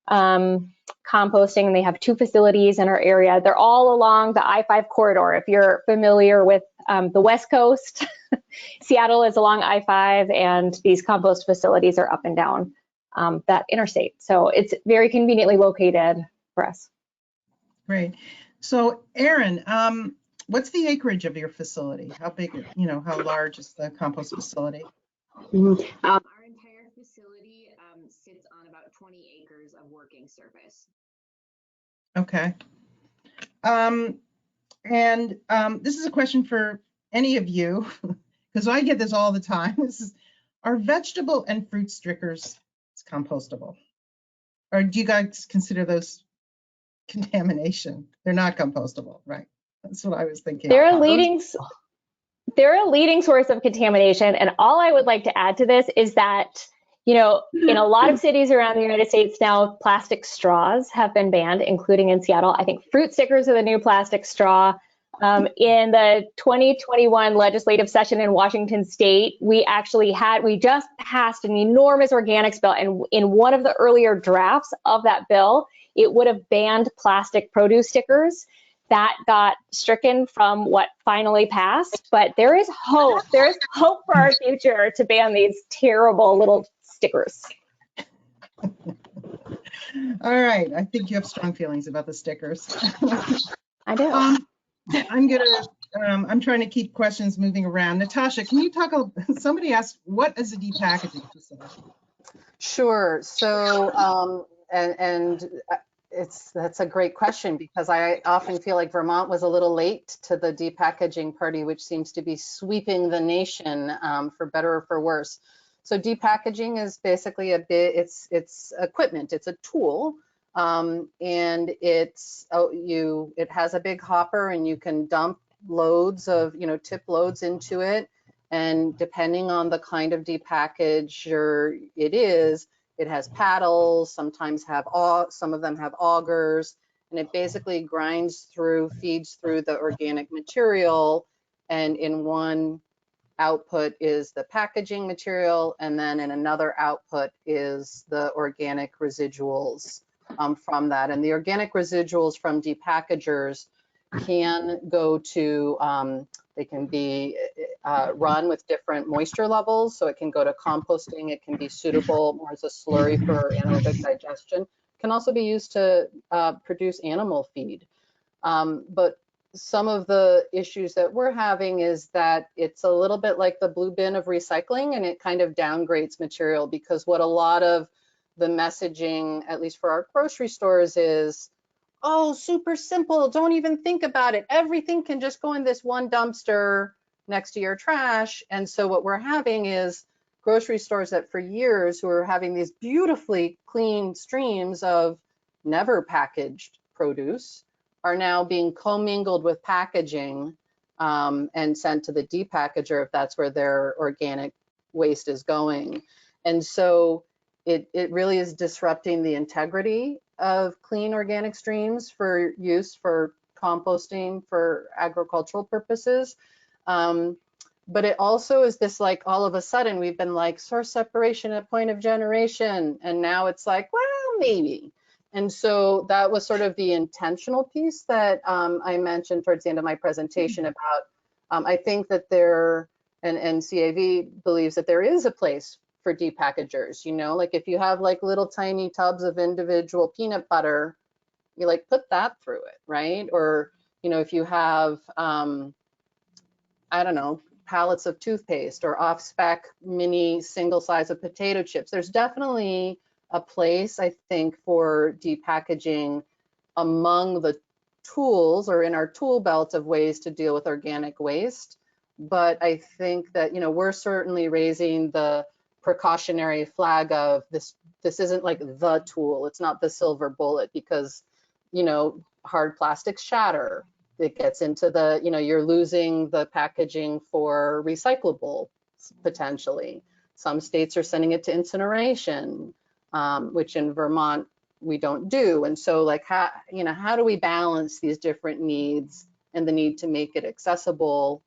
Composting. They have 2 facilities in our area. They're all along the I-5 corridor. If you're familiar with the West Coast, Seattle is along I-5, and these compost facilities are up and down that interstate. So it's very conveniently located for us. Great.
So Erin, what's the acreage of your facility? How big, how large is the compost facility?
Our entire facility sits on about 20 acres of working surface.
Okay. This is a question for any of you, because I get this all the time. Are vegetable and fruit stickers compostable? Or do you guys consider those contamination? They're not compostable, right? That's what I was thinking.
They're a leading source of contamination. And all I would like to add to this is that, in a lot of cities around the United States now, plastic straws have been banned, including in Seattle. I think fruit stickers are the new plastic straw. In the 2021 legislative session in Washington State, we just passed an enormous organics bill, and in one of the earlier drafts of that bill, it would have banned plastic produce stickers. That got stricken from what finally passed, but there is hope. There is hope for our future to ban these terrible little stickers.
All right, I think you have strong feelings about the stickers.
I do.
I'm trying to keep questions moving around. Natasha, can you somebody asked, what is a depackaging facility?
Sure. So, that's a great question, because I often feel like Vermont was a little late to the depackaging party, which seems to be sweeping the nation, for better or for worse. So depackaging is basically it's equipment, it's a tool. And it has a big hopper, and you can dump loads of, tip loads into it. And depending on the kind of depackager it has paddles, some of them have augers, and it basically feeds through the organic material. And in one output is the packaging material, and then in another output is the organic residuals from that. And the organic residuals from depackagers can go to, they can be run with different moisture levels. So it can go to composting. It can be suitable more as a slurry for anaerobic digestion. It can also be used to produce animal feed. But some of the issues that we're having is that it's a little bit like the blue bin of recycling, and it kind of downgrades material, because what a lot of the messaging, at least for our grocery stores, is oh, super simple, don't even think about it. Everything can just go in this one dumpster next to your trash. And so what we're having is grocery stores that for years who are having these beautifully clean streams of never packaged produce are now being commingled with packaging and sent to the depackager if that's where their organic waste is going. And so it really is disrupting the integrity of clean organic streams for use for composting for agricultural purposes. But it also is this, like, all of a sudden we've been like source separation at point of generation, and now it's like, well, maybe. And so that was sort of the intentional piece that I mentioned towards the end of my presentation about, I think that there, and CAV believes that there is a place for depackagers, you know, like if you have like little tiny tubs of individual peanut butter, you like put that through it, right? Or, you know, if you have, I don't know, pallets of toothpaste or off-spec mini single size of potato chips, there's definitely a place, I think, for depackaging among the tools or in our tool belt of ways to deal with organic waste. But I think that, you know, we're certainly raising the precautionary flag of this isn't like the tool, it's not the silver bullet, because, you know, hard plastics shatter. It gets into the, you know, you're losing the packaging for recyclable potentially. Some states are sending it to incineration, which in Vermont we don't do. And so, like, how, you know, how do we balance these different needs and the need to make it accessible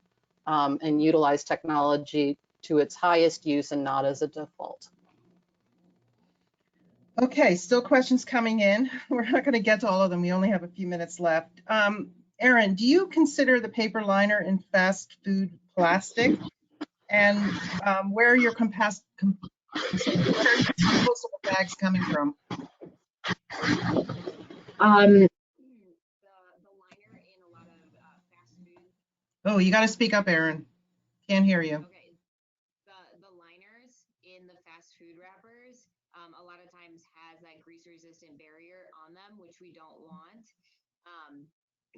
and utilize technology to its highest use and not as a default?
Okay, still questions coming in. We're not going to get to all of them. We only have a few minutes left. Erin, do you consider the paper liner in fast food plastic? And where are your compostable bags coming from?
The liner in a lot of fast food.
Oh, you got to speak up, Erin. Can't hear you.
Okay, the liners in the fast food wrappers a lot of times has that grease-resistant barrier on them, which we don't want.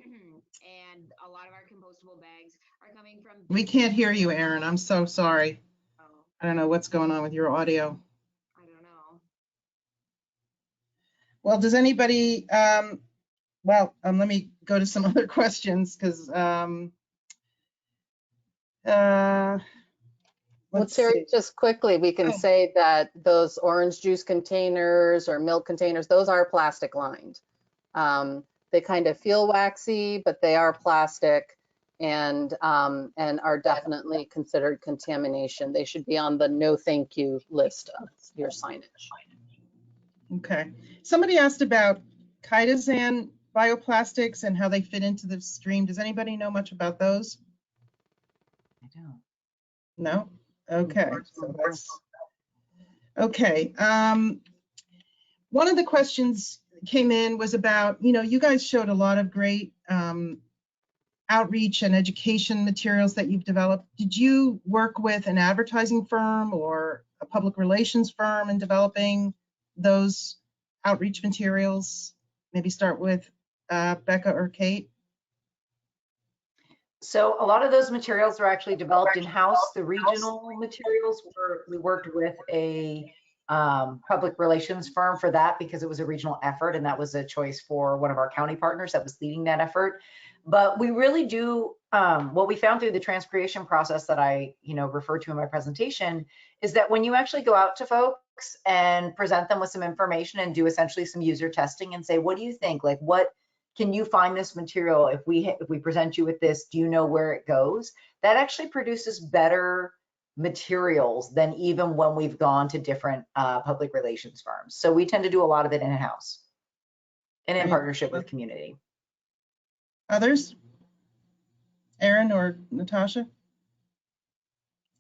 And a lot of our compostable bags are coming from.
We can't hear you, Erin. I'm so sorry.
Oh,
I don't know what's going on with your audio.
I don't know.
Well, does anybody, let me go to some other questions because,
Well, Terry, just quickly, we can say that those orange juice containers or milk containers, those are plastic lined. They kind of feel waxy, but they are plastic and are definitely considered contamination. They should be on the no thank you list of your signage.
Okay. Somebody asked about chitosan bioplastics and how they fit into the stream. Does anybody know much about those?
I don't.
No? Okay. So that's okay. One of the questions came in was about, you know, you guys showed a lot of great outreach and education materials that you've developed. Did you work with an advertising firm or a public relations firm in developing those outreach materials? Maybe start with Becca or Kate.
So a lot of those materials were actually developed in-house. The regional materials we worked with a public relations firm for that because it was a regional effort and that was a choice for one of our county partners that was leading that effort. But we really do, what we found through the transcreation process that I referred to in my presentation is that when you actually go out to folks and present them with some information and do essentially some user testing and say, what do you think? Like, what can you find this material? If we present you with this, do you know where it goes? That actually produces better materials than even when we've gone to different public relations firms. So we tend to do a lot of it in-house and in partnership with community.
Others? Erin or Natasha?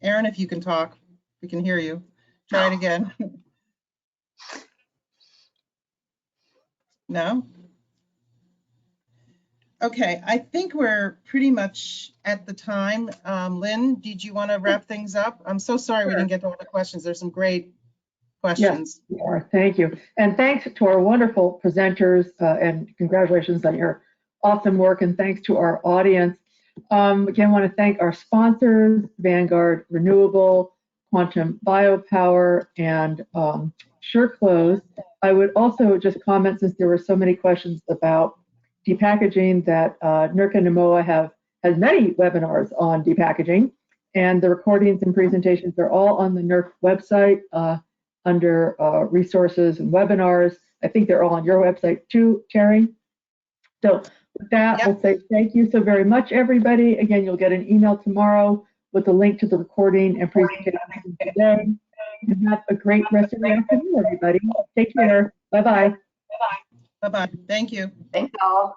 Erin, if you can talk, we can hear you. Try it again. No? Okay, I think we're pretty much at the time. Lynn, did you want to wrap things up? I'm so sorry we didn't get to all the questions. There's some great questions.
Yes, you are. Thank you. And thanks to our wonderful presenters and congratulations on your awesome work. And thanks to our audience. Again, I want to thank our sponsors, Vanguard Renewable, Quantum Biopower, and SureClose. I would also just comment, since there were so many questions about depackaging, that NERC and NMOA has many webinars on depackaging, and the recordings and presentations are all on the NERC website under resources and webinars. I think they're all on your website too, Terry. So with that,
Yep.
we'll say thank you so very much, everybody. Again, you'll get an email tomorrow with a link to the recording and presentation today. And have a great rest of the afternoon, everybody. Take care. Bye-bye.
Bye-bye. Thank you.
Thanks all.